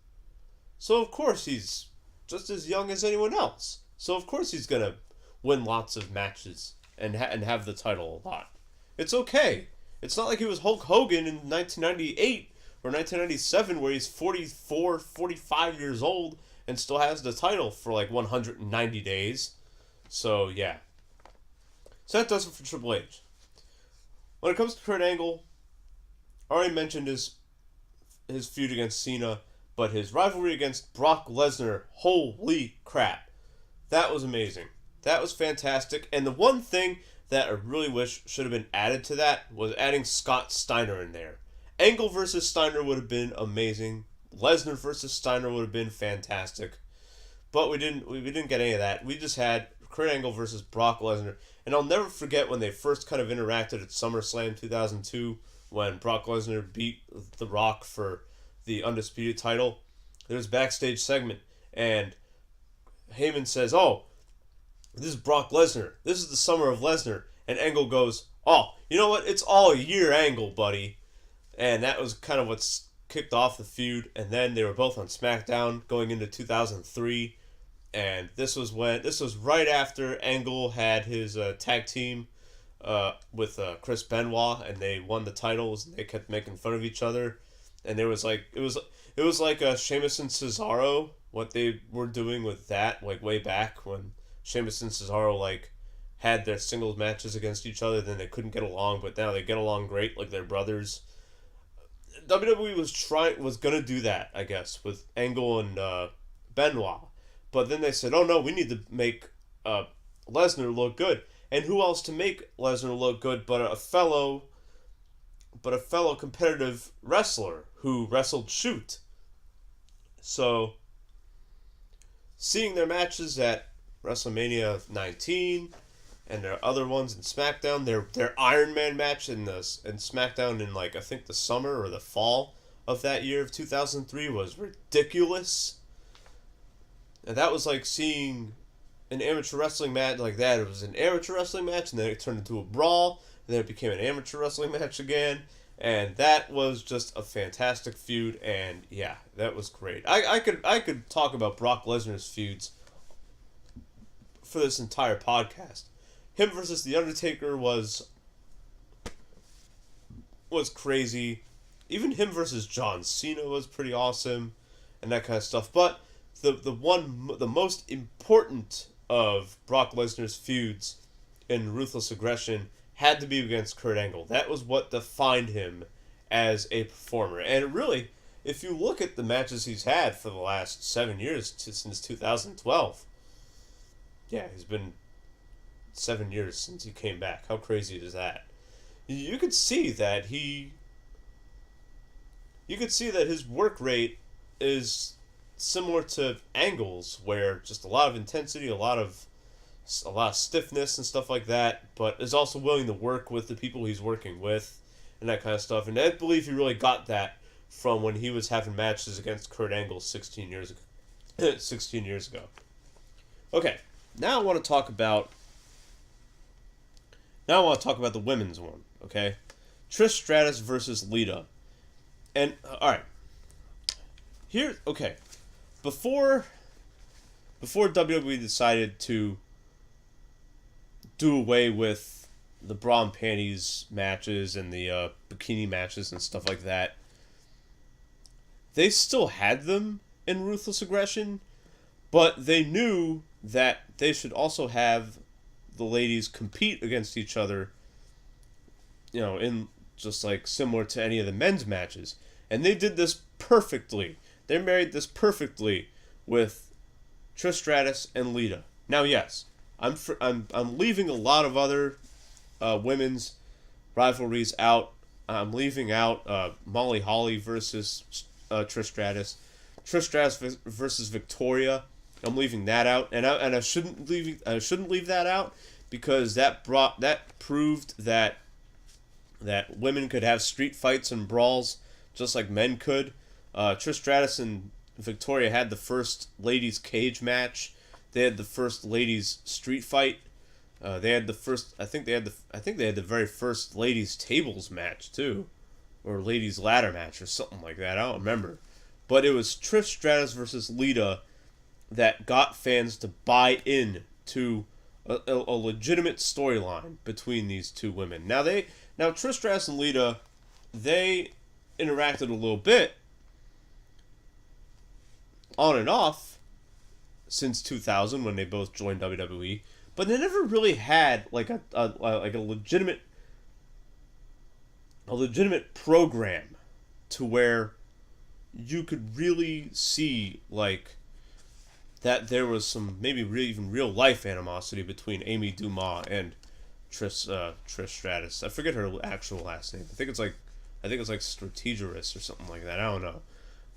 So of course he's just as young as anyone else. So of course he's gonna win lots of matches and have the title a lot. It's okay. It's not like he was Hulk Hogan in 1998 or 1997 where he's 44, 45 years old and still has the title for like 190 days. So yeah. So that does it for Triple H. When it comes to Kurt Angle, I already mentioned his feud against Cena, but his rivalry against Brock Lesnar, holy crap. That was amazing. That was fantastic. And the one thing that I really wish should have been added to that was adding Scott Steiner in there. Angle versus Steiner would have been amazing. Lesnar versus Steiner would have been fantastic. But we didn't get any of that. We just had Kurt Angle versus Brock Lesnar. And I'll never forget when they first kind of interacted at SummerSlam 2002 when Brock Lesnar beat The Rock for the Undisputed title. There was a backstage segment and Heyman says, oh, this is Brock Lesnar. This is the summer of Lesnar. And Angle goes, oh, you know what? It's all year Angle, buddy. And that was kind of what's kicked off the feud. And then they were both on SmackDown going into 2003. And this was right after Angle had his tag team with Chris Benoit, and they won the titles. And they kept making fun of each other, and it was like Sheamus and Cesaro, what they were doing with that, like way back when Sheamus and Cesaro like had their singles matches against each other. Then they couldn't get along, but now they get along great, like they're brothers. WWE was gonna do that, I guess, with Angle and Benoit. But then they said, oh no, we need to make Lesnar look good. And who else to make Lesnar look good but a fellow competitive wrestler who wrestled Shoot. So, seeing their matches at WrestleMania 19 and their other ones in SmackDown, their Iron Man match in SmackDown in like I think the summer or the fall of that year of 2003 was ridiculous. And that was like seeing an amateur wrestling match like that. It was an amateur wrestling match, and then it turned into a brawl, and then it became an amateur wrestling match again. And that was just a fantastic feud, and yeah, that was great. I could talk about Brock Lesnar's feuds for this entire podcast. Him versus The Undertaker was crazy. Even him versus John Cena was pretty awesome, and that kind of stuff. But the most important of Brock Lesnar's feuds in Ruthless Aggression had to be against Kurt Angle. That was what defined him as a performer. And really, if you look at the matches he's had for the last 7 years, since 2012, yeah, he's been 7 years since he came back. How crazy is that? You could see that his work rate is similar to Angle's, where just a lot of intensity, a lot of stiffness and stuff like that, but is also willing to work with the people he's working with and that kind of stuff. And I believe he really got that from when he was having matches against Kurt Angle 16 years ago. 16 years ago. Okay, now I want to talk about the women's one. Okay, Trish Stratus versus Lita, and all right. Here, okay, before WWE decided to do away with the bra and panties matches and the bikini matches and stuff like that, they still had them in Ruthless Aggression, but they knew that they should also have the ladies compete against each other, in just like similar to any of the men's matches. And they did this perfectly. They married this perfectly with Trish Stratus and Lita. Now, yes, I'm leaving a lot of other women's rivalries out. I'm leaving out Molly Holly versus Trish Stratus, versus Victoria. I'm leaving that out, and I shouldn't leave that out, because that proved that women could have street fights and brawls just like men could. Trish Stratus and Victoria had the first ladies cage match. They had the first ladies street fight. They had the first. I think they had the very first ladies tables match too, or ladies ladder match or something like that. I don't remember, but it was Trish Stratus versus Lita that got fans to buy in to a legitimate storyline between these two women. Now Trish Stratus and Lita, they interacted a little bit on and off since 2000 when they both joined WWE, but they never really had like a legitimate program to where you could really see like that there was some maybe even real life animosity between Amy Dumas and Trish Stratus. I forget her actual last name. I think it's like Strategerous or something like that. I don't know,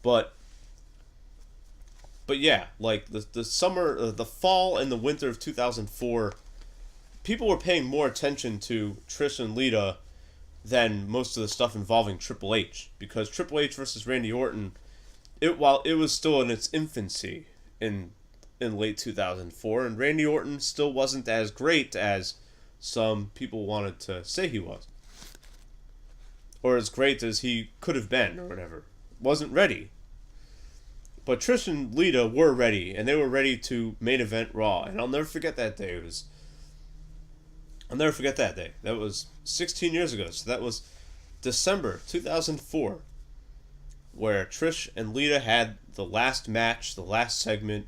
but yeah, like the summer, the fall and the winter of 2004, people were paying more attention to Trish and Lita than most of the stuff involving Triple H, because Triple H versus Randy Orton, while it was still in its infancy in late 2004, and Randy Orton still wasn't as great as some people wanted to say he was, or as great as he could have been, or whatever. Wasn't ready. But Trish and Lita were ready, and they were ready to main event Raw, and I'll never forget that day. I'll never forget that day. That was 16 years ago, so that was December 2004, where Trish and Lita had the last match, the last segment,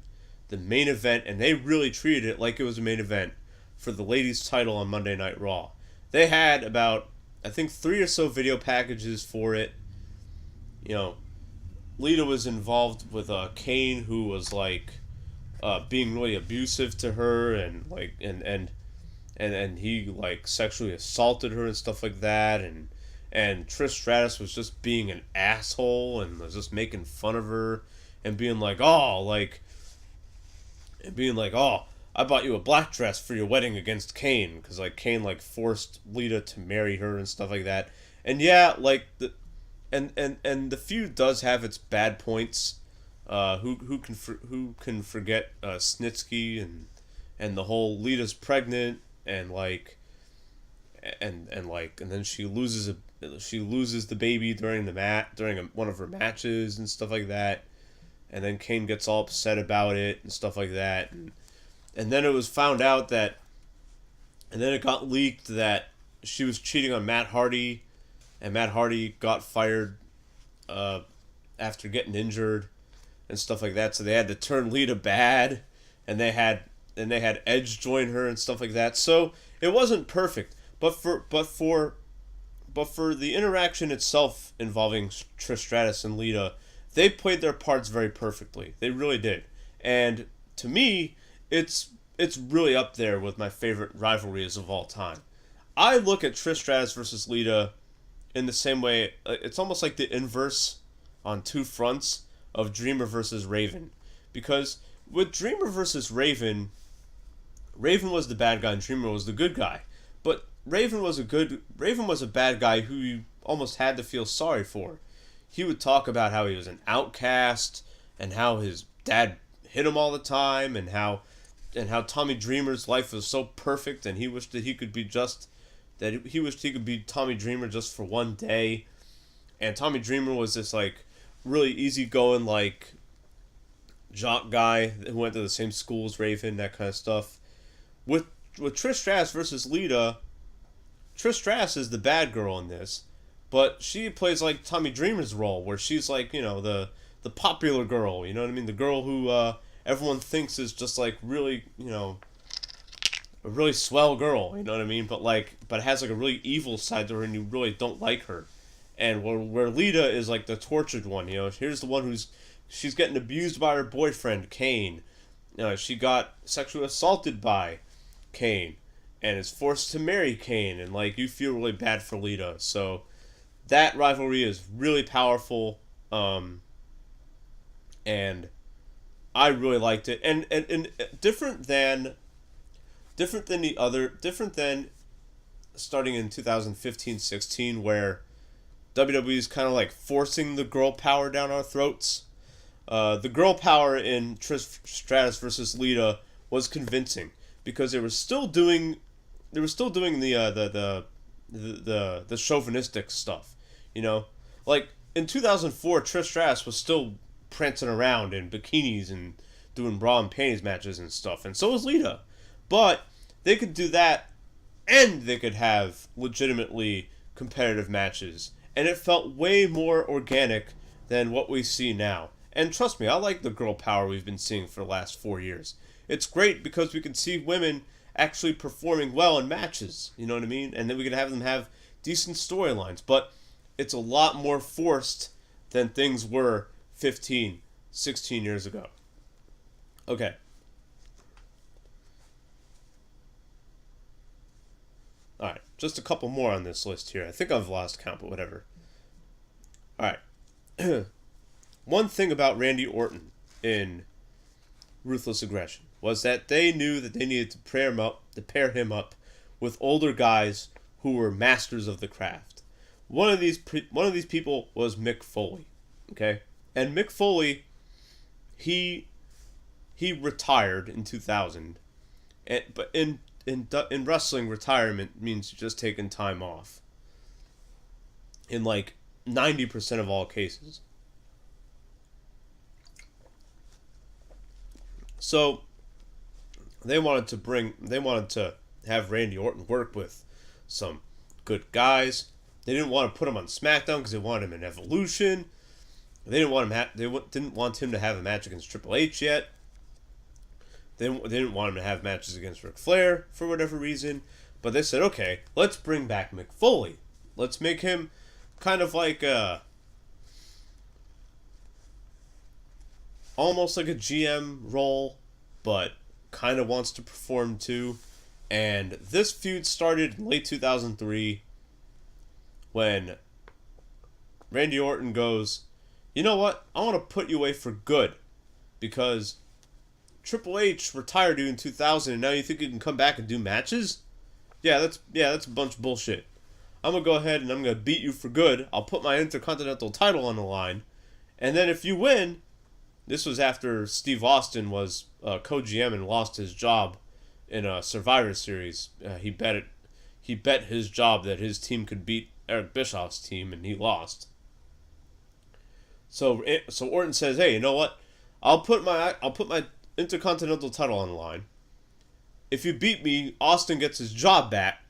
the main event, and they really treated it like it was a main event for the ladies' title on Monday Night Raw. They had about, I think, 3 or so video packages for it. Lita was involved with Kane, who was like being really abusive to her, and like and he like sexually assaulted her and stuff like that, and Trish Stratus was just being an asshole and was just making fun of her and being like, oh, I bought you a black dress for your wedding against Kane, because like Kane like forced Lita to marry her and stuff like that. And yeah, like and the feud does have its bad points. Who can forget Snitsky and the whole Lita's pregnant, and then she loses the baby during one of her matches and stuff like that, and then Kane gets all upset about it and stuff like that, and then it was found out that, and then it got leaked that she was cheating on Matt Hardy, and Matt Hardy got fired after getting injured and stuff like that. So they had to turn Lita bad, and they had Edge join her and stuff like that. So it wasn't perfect, but for the interaction itself involving Trish Stratus and Lita, they played their parts very perfectly. They really did, and to me, it's really up there with my favorite rivalries of all time. I look at Trish Stratus versus Lita in the same way. It's almost like the inverse on two fronts of Dreamer versus Raven, because with Dreamer versus Raven, Raven was the bad guy and Dreamer was the good guy. But Raven was a bad guy who you almost had to feel sorry for. He would talk about how he was an outcast and how his dad hit him all the time, and how Tommy Dreamer's life was so perfect, and he wished that he could be Tommy Dreamer just for one day. And Tommy Dreamer was this like really easygoing like jock guy who went to the same school as Raven, that kind of stuff. With Trish Stratus versus Lita, Trish Stratus is the bad girl in this, but she plays like Tommy Dreamer's role, where she's like, the popular girl, you know what I mean? The girl who everyone thinks is just like really, a really swell girl, you know what I mean? But has like a really evil side to her, and you really don't like her. And where Lita is like the tortured one, here's the one she's getting abused by her boyfriend Kane. She got sexually assaulted by Kane, and is forced to marry Kane, and like you feel really bad for Lita. So that rivalry is really powerful, and I really liked it, and different than starting in 2015-16, where WWE is kind of like forcing the girl power down our throats. The girl power in Trish Stratus versus Lita was convincing, because they were still doing the chauvinistic stuff, like in 2004 Trish Stratus was still prancing around in bikinis and doing bra and panties matches and stuff, and so was Lita, but they could do that, and they could have legitimately competitive matches, and it felt way more organic than what we see now. And trust me, I like the girl power we've been seeing for the last 4 years. It's great because we can see women actually performing well in matches, you know what I mean? And then we can have them have decent storylines. But it's a lot more forced than things were 15, 16 years ago. Okay. Alright, just a couple more on this list here. I think I've lost count, but whatever. Alright. One thing about Randy Orton in Ruthless Aggression was that they knew that they needed to pair him up with older guys who were masters of the craft. One of these people was Mick Foley, okay? And Mick Foley, he retired in 2000, but in wrestling, retirement means just taking time off. In like 90% of all cases. So they wanted to have Randy Orton work with some good guys. They didn't want to put him on SmackDown because they wanted him in Evolution. They didn't want him to have a match against Triple H yet. They didn't want him to have matches against Ric Flair for whatever reason. But they said, okay, let's bring back Mick Foley. Let's make him kind of like almost like a GM role, but kind of wants to perform too. And this feud started in late 2003 when Randy Orton goes, you know what? I want to put you away for good, because Triple H retired you in 2000, and now you think you can come back and do matches? Yeah, that's a bunch of bullshit. I'm going to go ahead and I'm going to beat you for good. I'll put my Intercontinental title on the line. And then if you win, this was after Steve Austin was co-GM and lost his job in a Survivor Series. He bet his job that his team could beat Eric Bischoff's team, and he lost. So Orton says, "Hey, you know what? I'll put my Intercontinental title on the line. If you beat me, Austin gets his job back,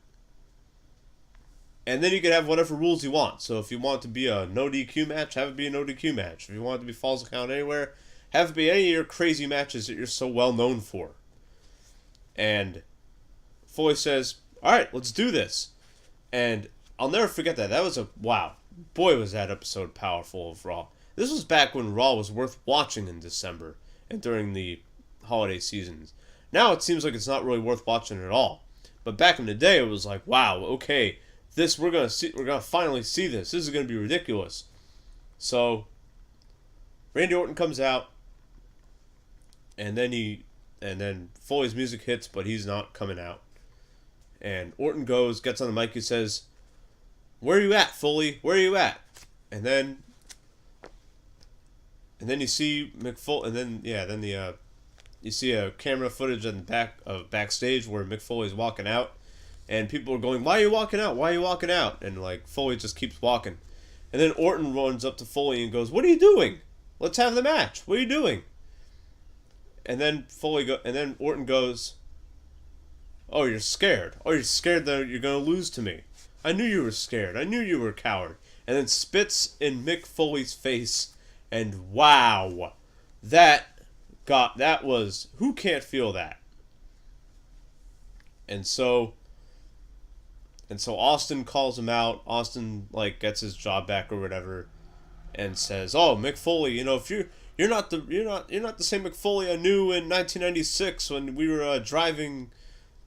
and then you can have whatever rules you want. So if you want it to be a no DQ match, have it be a no DQ match. If you want it to be Falls Count Anywhere, have it be any of your crazy matches that you're so well known for." And Foley says, "All right, let's do this." And I'll never forget that. That was wow. Boy, was that episode powerful of Raw. This was back when Raw was worth watching in December and during the holiday seasons. Now it seems like it's not really worth watching at all. But back in the day, it was like, wow, okay, we're gonna finally see this. This is gonna be ridiculous. So Randy Orton comes out, and then Foley's music hits, but he's not coming out. And Orton gets on the mic, he says, "Where are you at, Foley? Where are you at?" And then you see you see a camera footage in the back of backstage where Mick Foley's walking out, and people are going, "Why are you walking out? Why are you walking out?" And like Foley just keeps walking, and then Orton runs up to Foley and goes, "What are you doing? Let's have the match. What are you doing?" And then Orton goes, "Oh, you're scared. Oh, you're scared that you're gonna lose to me. I knew you were scared. I knew you were a coward." And then spits in Mick Foley's face, and wow, that was, who can't feel that? And so Austin calls him out. Austin like gets his job back or whatever, and says, "Oh, Mick Foley, you know, if you're not the same Mick Foley I knew in 1996 when we were driving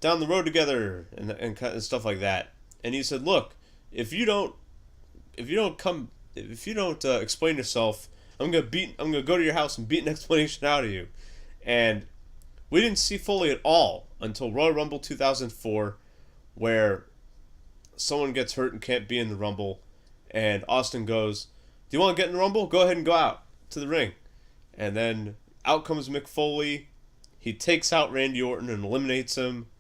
down the road together and stuff like that." And he said, "Look, if you don't explain yourself, I'm gonna go to your house and beat an explanation out of you." And we didn't see Foley at all until Royal Rumble 2004, where someone gets hurt and can't be in the Rumble, and Austin goes, "Do you want to get in the Rumble? Go ahead and go out to the ring." And then out comes Mick Foley. He takes out Randy Orton and eliminates him,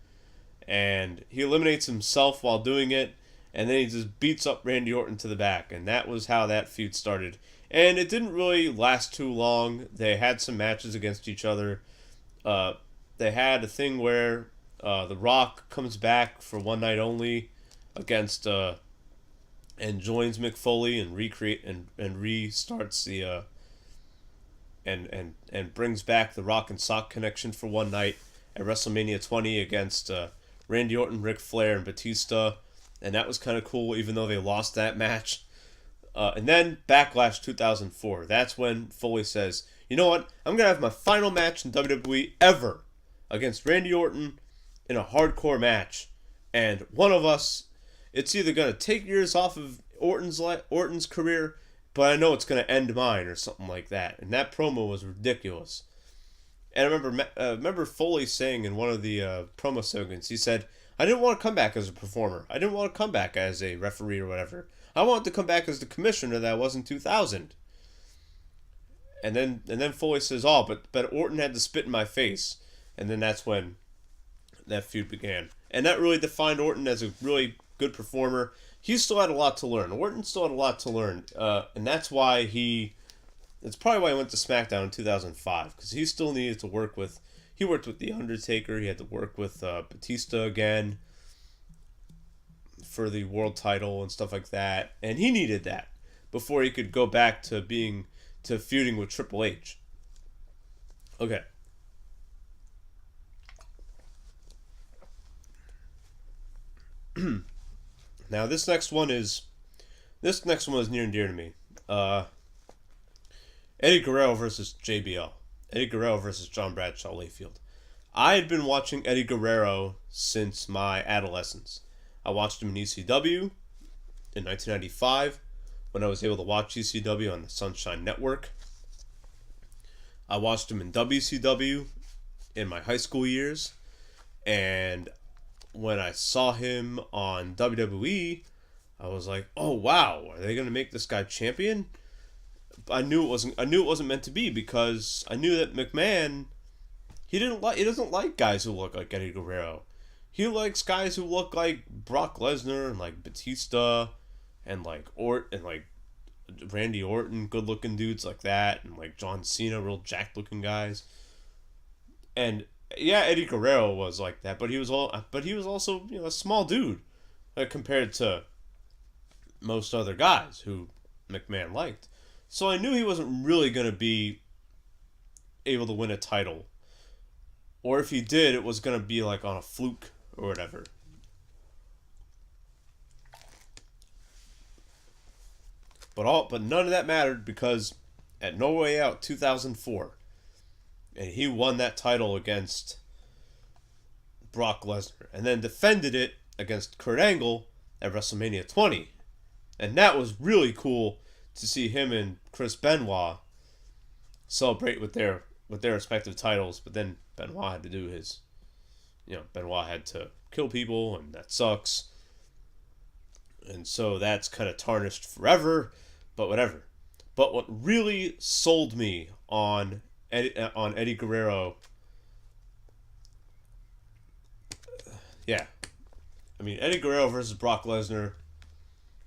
and he eliminates himself while doing it, and then he just beats up Randy Orton to the back, and that was how that feud started. And it didn't really last too long. They had some matches against each other. They had a thing where The Rock comes back for one night only against and joins Mick Foley and restarts the and brings back the Rock and Sock connection for one night at WrestleMania 20 against Randy Orton, Ric Flair, and Batista, and that was kind of cool, even though they lost that match. And then Backlash 2004. That's when Foley says, "You know what? I'm gonna have my final match in WWE ever against Randy Orton in a hardcore match, and one of us, it's either gonna take years off of Orton's career, but I know it's gonna end mine," or something like that. And that promo was ridiculous. And I remember Foley saying in one of the promo segments, he said, "I didn't want to come back as a performer. I didn't want to come back as a referee or whatever. I wanted to come back as the commissioner that I was in 2000. And then Foley says, "Oh, but Orton had to spit in my face." And then that's when that feud began. And that really defined Orton as a really good performer. He still had a lot to learn. Orton still had a lot to learn. And that's why it's probably why he went to SmackDown in 2005. Because he still needed to work with, he worked with The Undertaker. He had to work with Batista again for the world title and stuff like that, and he needed that before he could go back to feuding with Triple H. Okay. Now this next one is near and dear to me. Eddie Guerrero versus JBL. Eddie Guerrero versus John Bradshaw Layfield. I had been watching Eddie Guerrero since my adolescence. I watched him in ECW in 1995 when I was able to watch ECW on the Sunshine Network. I watched him in WCW in my high school years. And when I saw him on WWE, I was like, "Oh wow, are they going to make this guy champion?" I knew it wasn't meant to be, because I knew that McMahon He doesn't like guys who look like Eddie Guerrero. He likes guys who look like Brock Lesnar and like Batista and like Randy Orton, good looking dudes like that, and like John Cena, real jacked looking guys. And yeah, Eddie Guerrero was like that, but he was also a small dude compared to most other guys who McMahon liked. So I knew he wasn't really gonna be able to win a title, or if he did, it was gonna be like on a fluke or whatever. But none of that mattered because at No Way Out 2004, and he won that title against Brock Lesnar, and then defended it against Kurt Angle at WrestleMania 20, and that was really cool to see him and Chris Benoit celebrate with their respective titles. But then Benoit had to do his, Benoit had to kill people, and that sucks, and so that's kind of tarnished forever. But whatever. But what really sold me on Eddie Guerrero, yeah, I mean Eddie Guerrero versus Brock Lesnar,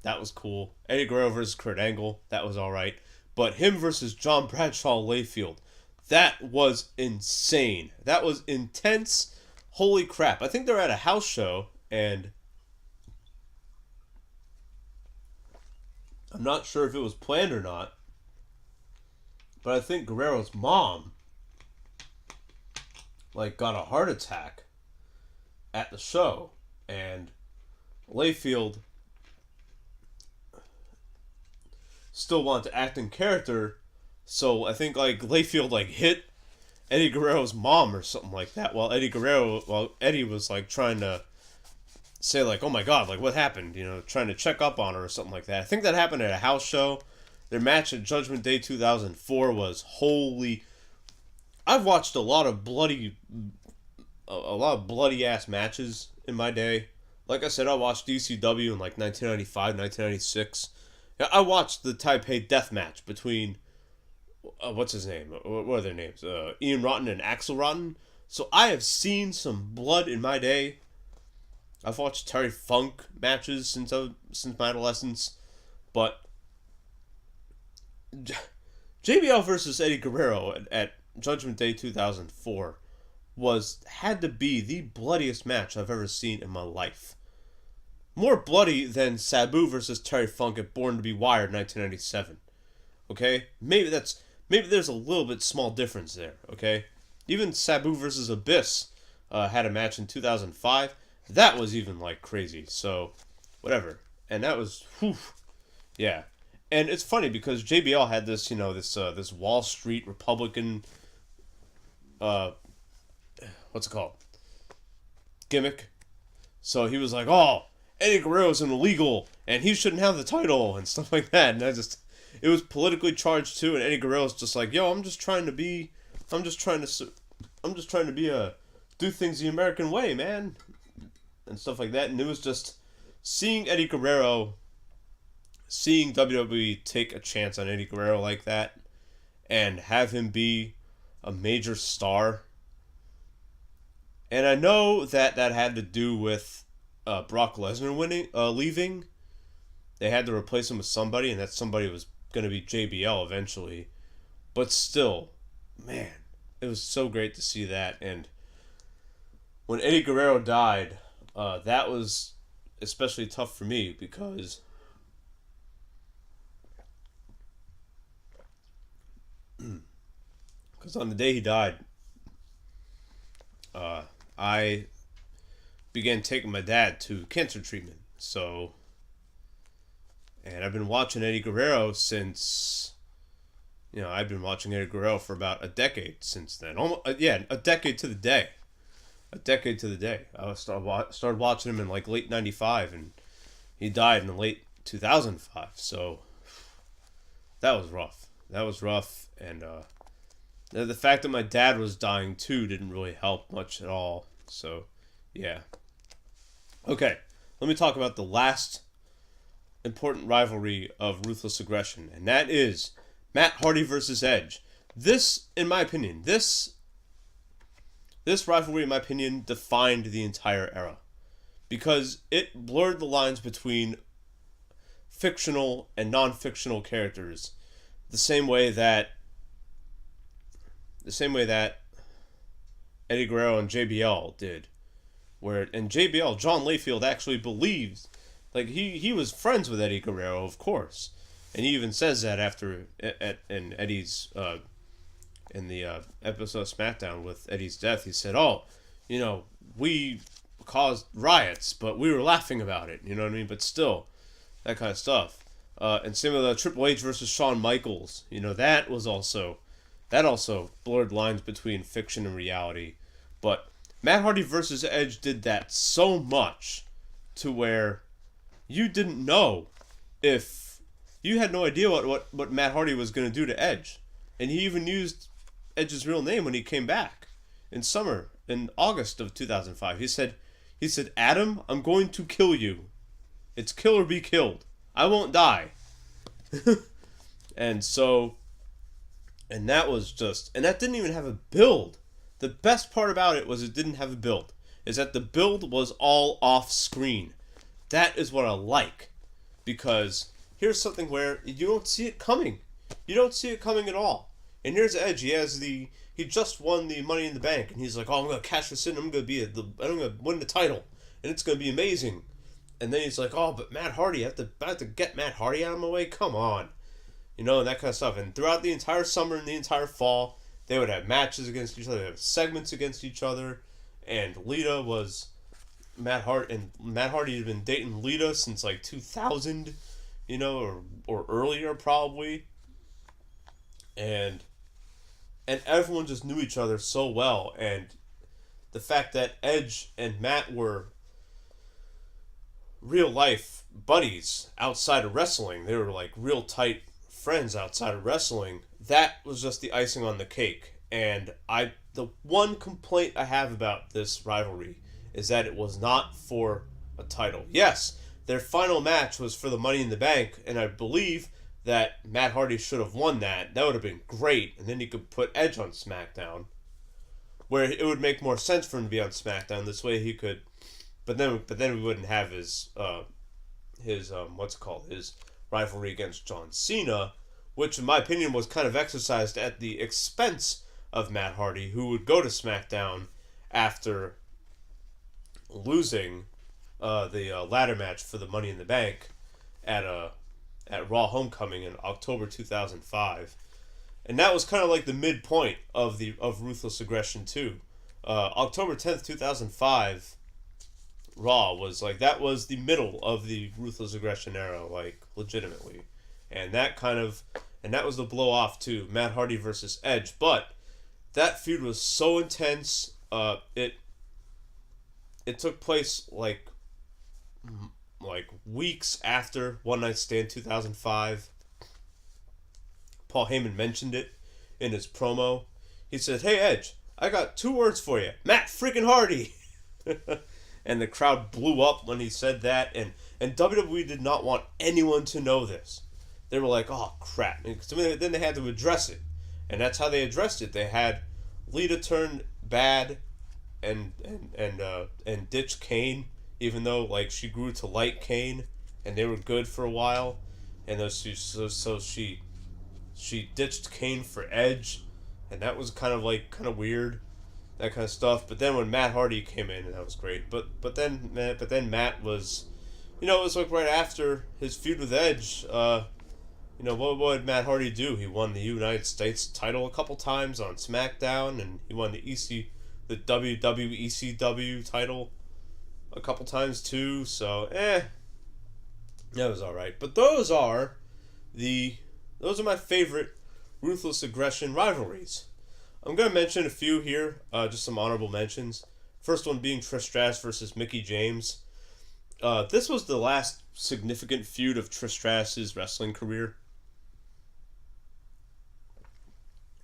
that was cool. Eddie Guerrero versus Kurt Angle, that was all right. But him versus John Bradshaw Layfield, that was insane. That was intense. Holy crap! I think they're at a house show, and I'm not sure if it was planned or not, but I think Guerrero's mom got a heart attack at the show, and Layfield still wanted to act in character, so I think Layfield hit Eddie Guerrero's mom or something like that, while Eddie was trying to say oh my god, what happened, trying to check up on her or something like that. I think that happened at a house show. Their match at Judgment Day 2004 was holy. I've watched a lot of bloody ass matches in my day. Like I said, I watched DCW in 1995, 1996. Yeah, I watched the Taipei death match between what's his name? What are their names? Ian Rotten and Axel Rotten. So I have seen some blood in my day. I've watched Terry Funk matches since my adolescence, but JBL versus Eddie Guerrero at Judgment Day 2004 had to be the bloodiest match I've ever seen in my life. More bloody than Sabu versus Terry Funk at Born to Be Wired 1997. Okay, maybe there's a little bit small difference there. Okay, even Sabu versus Abyss had a match in 2005. That was even crazy. So, whatever. And that was, whew, yeah. And it's funny because JBL had this, this Wall Street Republican, what's it called? Gimmick. So he was like, oh, Eddie Guerrero's an illegal, and he shouldn't have the title, and stuff like that. And it was politically charged too. And Eddie Guerrero's just yo, I'm just trying to be do things the American way, man. And stuff like that. And it was just seeing WWE take a chance on Eddie Guerrero like that and have him be a major star. And I know that had to do with Brock Lesnar leaving. They had to replace him with somebody, and that somebody was going to be JBL eventually. But still, man, it was so great to see that. And when Eddie Guerrero died, that was especially tough for me because on the day he died, I began taking my dad to cancer treatment. So, and I've been watching Eddie Guerrero since, I've been watching Eddie Guerrero for about a decade since then. Almost, a decade to the day. I started watching him in late 95, and he died in the late 2005. So that was rough. And the fact that my dad was dying too didn't really help much at all. So yeah. Okay, let me talk about the last important rivalry of Ruthless Aggression, and that is Matt Hardy versus Edge. This, in my opinion, this This rivalry, in my opinion, defined the entire era because it blurred the lines between fictional and non-fictional characters the same way that Eddie Guerrero and JBL did. JBL, John Layfield, actually believes, like, he was friends with Eddie Guerrero, of course, and he even says that after in Eddie's in the episode of SmackDown with Eddie's death. He said, "Oh, we caused riots, but we were laughing about it." You know what I mean? But still, that kind of stuff. And same with Triple H versus Shawn Michaels. That also blurred lines between fiction and reality. But Matt Hardy versus Edge did that so much to where you didn't know if you had no idea what Matt Hardy was going to do to Edge. And he even used Edge's real name when he came back in August of 2005. He said, "Adam, I'm going to kill you. It's kill or be killed. I won't die." And that didn't even have a build. The best part about it was it didn't have a build. Is that the build was all off screen. That is what I like. Because here's something where you don't see it coming. You don't see it coming at all. And here's Edge. He just won the Money in the Bank, and he's like, "Oh, I'm gonna cash this in. I'm gonna win the title, and it's gonna be amazing." And then he's like, "Oh, but Matt Hardy, I have to get Matt Hardy out of my way. Come on," and that kind of stuff. And throughout the entire summer and the entire fall, they would have matches against each other, they would have segments against each other, and Lita was Matt Hardy, and Matt Hardy had been dating Lita since like 2000, or earlier probably, and everyone just knew each other so well. And the fact that Edge and Matt were real life buddies outside of wrestling, they were like real tight friends outside of wrestling, that was just the icing on the cake. And the one complaint I have about this rivalry is that it was not for a title. Yes, their final match was for the Money in the Bank, and I believe that Matt Hardy should have won that. That would have been great, and then you could put Edge on SmackDown, where it would make more sense for him to be on SmackDown. This way he could, but then we wouldn't have his rivalry against John Cena, which in my opinion was kind of exercised at the expense of Matt Hardy, who would go to SmackDown after losing the ladder match for the Money in the Bank at Raw Homecoming in October 2005, and that was kind of like the midpoint of Ruthless Aggression 2. October 10th, 2005, Raw was like, that was the middle of the Ruthless Aggression era, like legitimately, and that was the blow off to Matt Hardy versus Edge. But that feud was so intense. It took place like weeks after One Night Stand 2005. Paul Heyman mentioned it in his promo. He said, "Hey Edge, I got 2 words for you. Matt freaking Hardy." And the crowd blew up when he said that, and WWE did not want anyone to know this. They were like, "Oh crap." So then they had to address it. And that's how they addressed it. They had Lita turn bad and ditch Kane, even though like she grew to like Kane, and they were good for a while, and she ditched Kane for Edge, and that was kind of weird, that kind of stuff. But then when Matt Hardy came in, and that was great. But then Matt was, it was like right after his feud with Edge. What did Matt Hardy do? He won the United States title a couple times on SmackDown, and he won the WWE ECW title a couple times too. So that was all right. But those are my favorite Ruthless Aggression rivalries. I'm gonna mention a few here, just some honorable mentions. First one being Trish Stratus versus Mickie James. This was the last significant feud of Trish Stratus' wrestling career.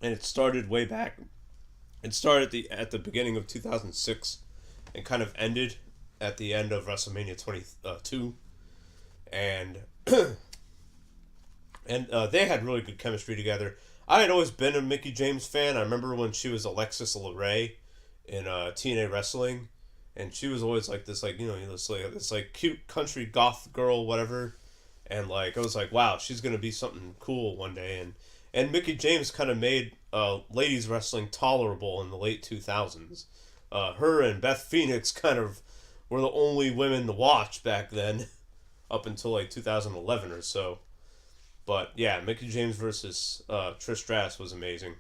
And it started way back. It started at the beginning of 2006 and kind of ended at the end of WrestleMania 22. And they had really good chemistry together. I had always been a Mickie James fan. I remember when she was Alexis LeRae in TNA wrestling, and she was always like this, like, this like cute country goth girl, whatever. And like I was like, wow, she's gonna be something cool one day. And Mickey James kind of made ladies wrestling tolerable in the late 2000s. Her and Beth Phoenix kind of were the only women to watch back then, up until like 2011 or so. But yeah, Mickey James versus Trish Stratus was amazing.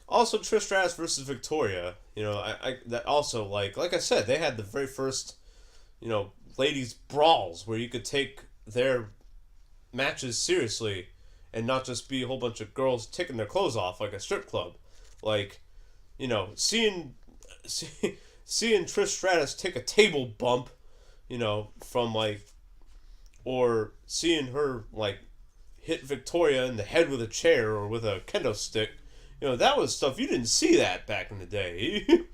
Also, Trish Stratus versus Victoria. That also, like I said, they had the very first, ladies brawls where you could take their matches seriously and not just be a whole bunch of girls taking their clothes off like a strip club. Like, seeing Trish Stratus take a table bump, from like, or seeing her like hit Victoria in the head with a chair or with a kendo stick, that was stuff you didn't see that back in the day.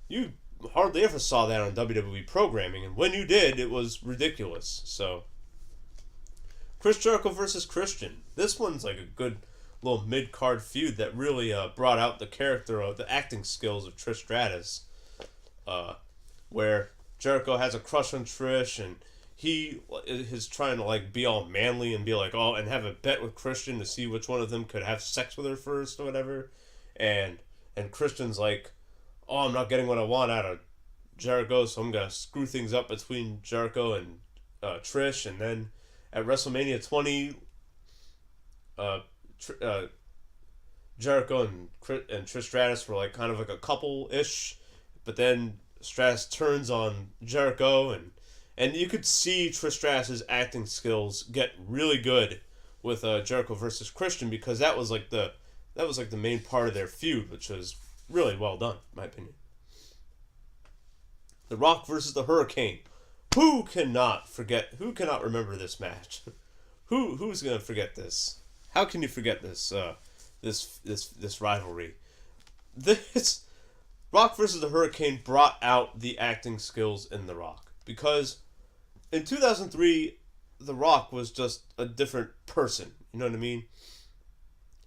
You hardly ever saw that on WWE programming, and when you did, it was ridiculous. So, Chris Jericho versus Christian. This one's like a good little mid-card feud that really brought out the character of the acting skills of Trish Stratus, where Jericho has a crush on Trish, and he is trying to like be all manly and be like, oh, and have a bet with Christian to see which one of them could have sex with her first or whatever, and Christian's like, oh, I'm not getting what I want out of Jericho, so I'm gonna screw things up between Jericho and Trish. And then at WrestleMania 20, Jericho and Trish Stratus were like kind of like a couple ish, but then Stratus turns on Jericho, and you could see Trish Stratus's acting skills get really good with Jericho versus Christian, because that was like the main part of their feud, which was really well done, in my opinion. The Rock versus the Hurricane. Who cannot remember this match? Who's gonna forget this? How can you forget this this rivalry? This Rock versus the Hurricane brought out the acting skills in The Rock, because in 2003, The Rock was just a different person. You know what I mean?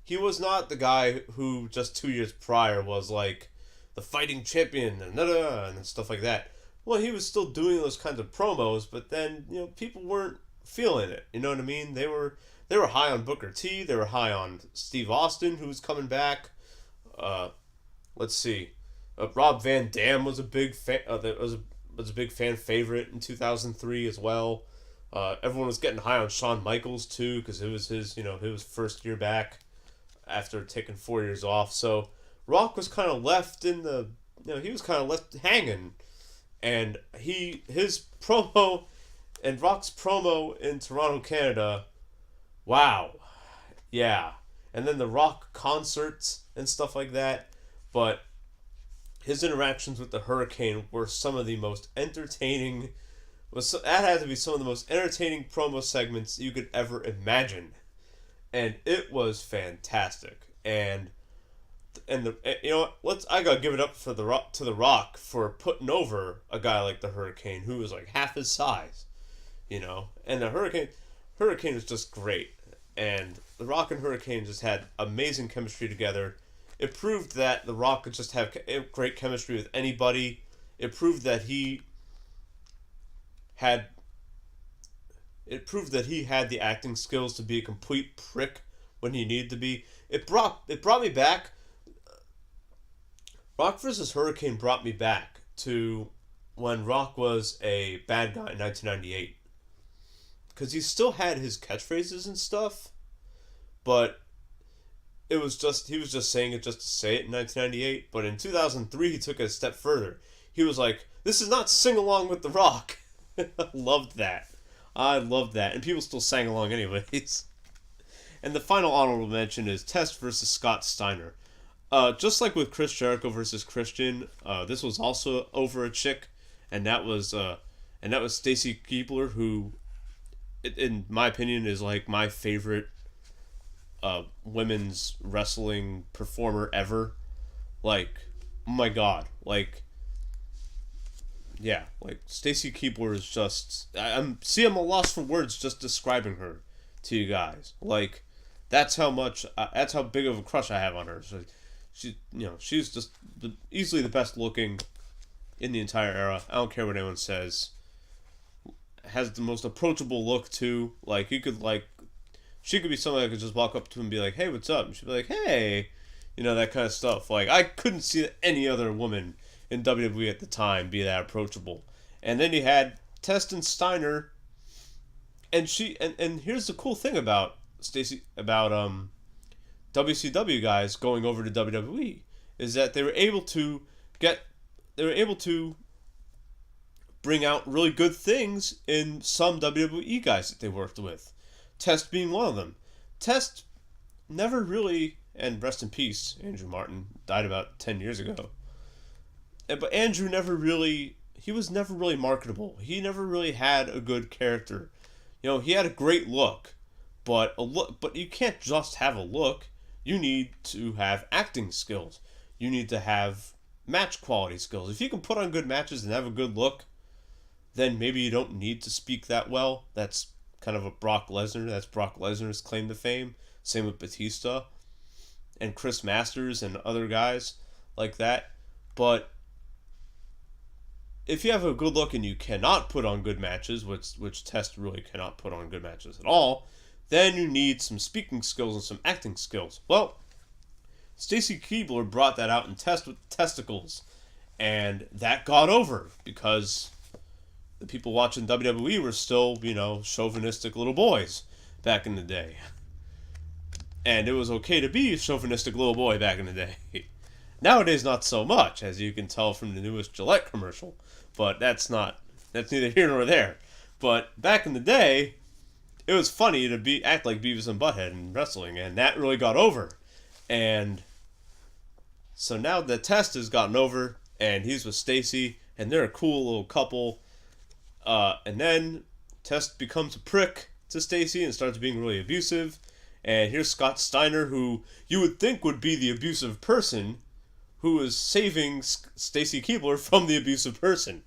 He was not the guy who just 2 years prior was like the fighting champion and stuff like that. Well, he was still doing those kinds of promos, but then people weren't feeling it. You know what I mean? They were high on Booker T. They were high on Steve Austin, who was coming back. Let's see, Rob Van Dam was a big fan. Was a big fan favorite in 2003 as well. Everyone was getting high on Shawn Michaels too, because it was his first year back after taking 4 years off. So Rock was kind of left he was kind of left hanging, and his promo and Rock's promo in Toronto, Canada, wow, yeah, and then the Rock concerts and stuff like that, but his interactions with the Hurricane were some of the most entertaining. That had to be some of the most entertaining promo segments you could ever imagine, and it was fantastic. And I gotta give it up for the Rock for putting over a guy like the Hurricane, who was like half his size, and the Hurricane was just great, and the Rock and Hurricane just had amazing chemistry together. It proved that The Rock could just have great chemistry with anybody. It proved that he had the acting skills to be a complete prick when he needed to be. It brought me back. Rock vs. Hurricane brought me back to when Rock was a bad guy in 1998. Because he still had his catchphrases and stuff, but he was just saying it just to say it in 1998. But in 2003, he took it a step further. He was like, "This is not sing along with The Rock." I loved that. And people still sang along anyways. And the final honorable mention is Test versus Scott Steiner. Just like with Chris Jericho versus Christian, this was also over a chick, and that was Stacy Keibler, who, in my opinion, is like my favorite women's wrestling performer ever. Like, oh my god, like, yeah, like Stacy Keibler is just, I'm a loss for words just describing her to you guys. Like, that's how big of a crush I have on her. So she's just easily the best looking in the entire era. I don't care what anyone says. Has the most approachable look too. Like she could be someone that could just walk up to him and be like, "Hey, what's up?" And she'd be like, "Hey," that kind of stuff. Like I couldn't see any other woman in WWE at the time be that approachable. And then you had Test and Steiner, and and here's the cool thing about WCW guys going over to WWE is that they were able to bring out really good things in some WWE guys that they worked with. Test being one of them. Test never really, and rest in peace, Andrew Martin died about 10 years ago. But Andrew he was never really marketable. He never really had a good character. He had a great look, but you can't just have a look. You need to have acting skills. You need to have match quality skills. If you can put on good matches and have a good look, then maybe you don't need to speak that well. That's kind of a Brock Lesnar. That's Brock Lesnar's claim to fame. Same with Batista and Chris Masters and other guys like that. But if you have a good look and you cannot put on good matches, which Test really cannot put on good matches at all, then you need some speaking skills and some acting skills. Well, Stacy Keibler brought that out in Test with testicles, and that got over because the people watching WWE were still, chauvinistic little boys back in the day. And it was okay to be a chauvinistic little boy back in the day. Nowadays, not so much, as you can tell from the newest Gillette commercial. But that's neither here nor there. But back in the day, it was funny to act like Beavis and Butthead in wrestling, and that really got over. And so now the Test has gotten over, and he's with Stacy, and they're a cool little couple. And then Test becomes a prick to Stacy and starts being really abusive. And here's Scott Steiner, who you would think would be the abusive person, who is saving Stacy Keibler from the abusive person.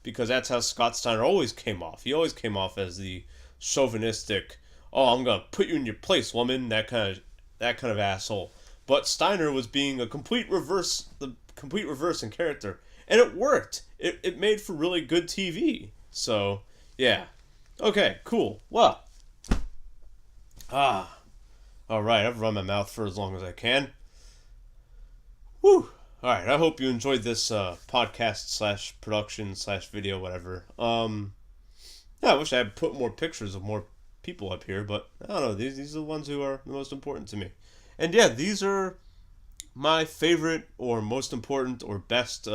Because that's how Scott Steiner always came off. He always came off as the chauvinistic, "Oh, I'm gonna put you in your place, woman," that kind of asshole. But Steiner was being the complete reverse in character, and it worked. It made for really good TV. So yeah, okay, cool. Well, all right. I've run my mouth for as long as I can. Whew. All right. I hope you enjoyed this podcast / production / video, whatever. Yeah, I wish I had put more pictures of more people up here, but I don't know. These are the ones who are the most important to me. And yeah, these are my favorite or most important or best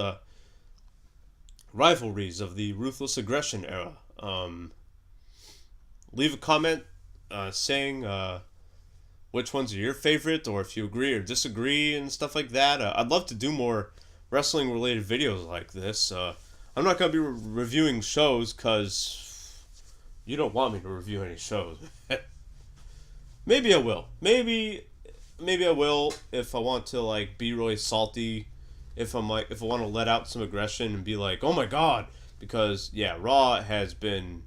rivalries of the Ruthless Aggression era. Leave a comment saying which ones are your favorite, or if you agree or disagree and stuff like that. I'd love to do more wrestling related videos like this. I'm not going to be reviewing shows because you don't want me to review any shows. Maybe I will. Maybe I will if I want to be really salty. If I want to let out some aggression and be like, "Oh my god," because yeah, Raw has been.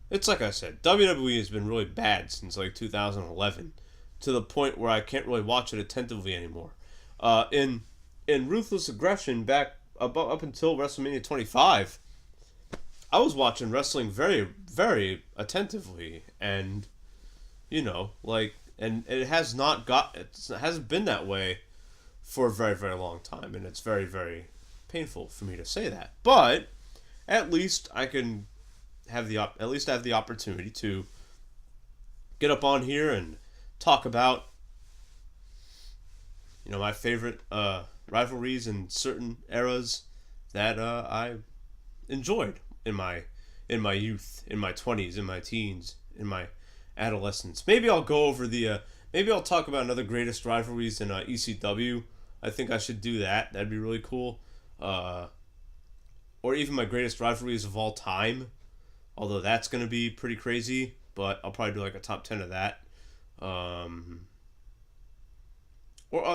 It's like I said, WWE has been really bad since 2011, to the point where I can't really watch it attentively anymore. In Ruthless Aggression back up until WrestleMania 25, I was watching wrestling very, very attentively, and and it hasn't been that way for a very, very long time, and it's very, very painful for me to say that. But at least I can have the opportunity to get up on here and talk about my favorite rivalries in certain eras that I enjoyed in my youth, in my 20s, in my teens, in my adolescence. Maybe I'll go over maybe I'll talk about another greatest rivalries in ECW. I think I should do that. That'd be really cool. Or even my greatest rivalries of all time. Although that's going to be pretty crazy. But I'll probably do a top 10 of that. Or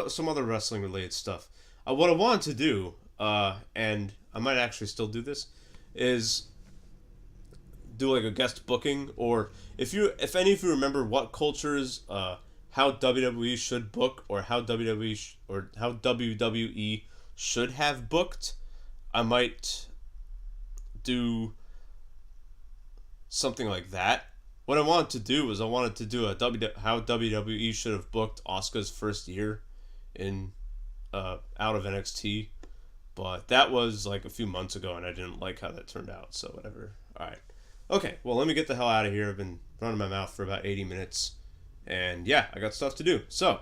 some other wrestling related stuff. What I wanted to do, and I might actually still do this, is do a guest booking, or if any of you remember What Culture's how WWE should book, or how WWE should have booked, I might do something like that. What I wanted to do was I wanted to do how WWE should have booked Asuka's first year in out of NXT, but that was like a few months ago, and I didn't like how that turned out. So whatever. All right. Okay. Well, let me get the hell out of here. I've been running my mouth for about 80 minutes, and yeah, I got stuff to do. So,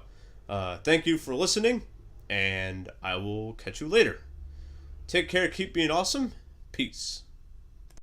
thank you for listening, and I will catch you later. Take care. Keep being awesome. Peace.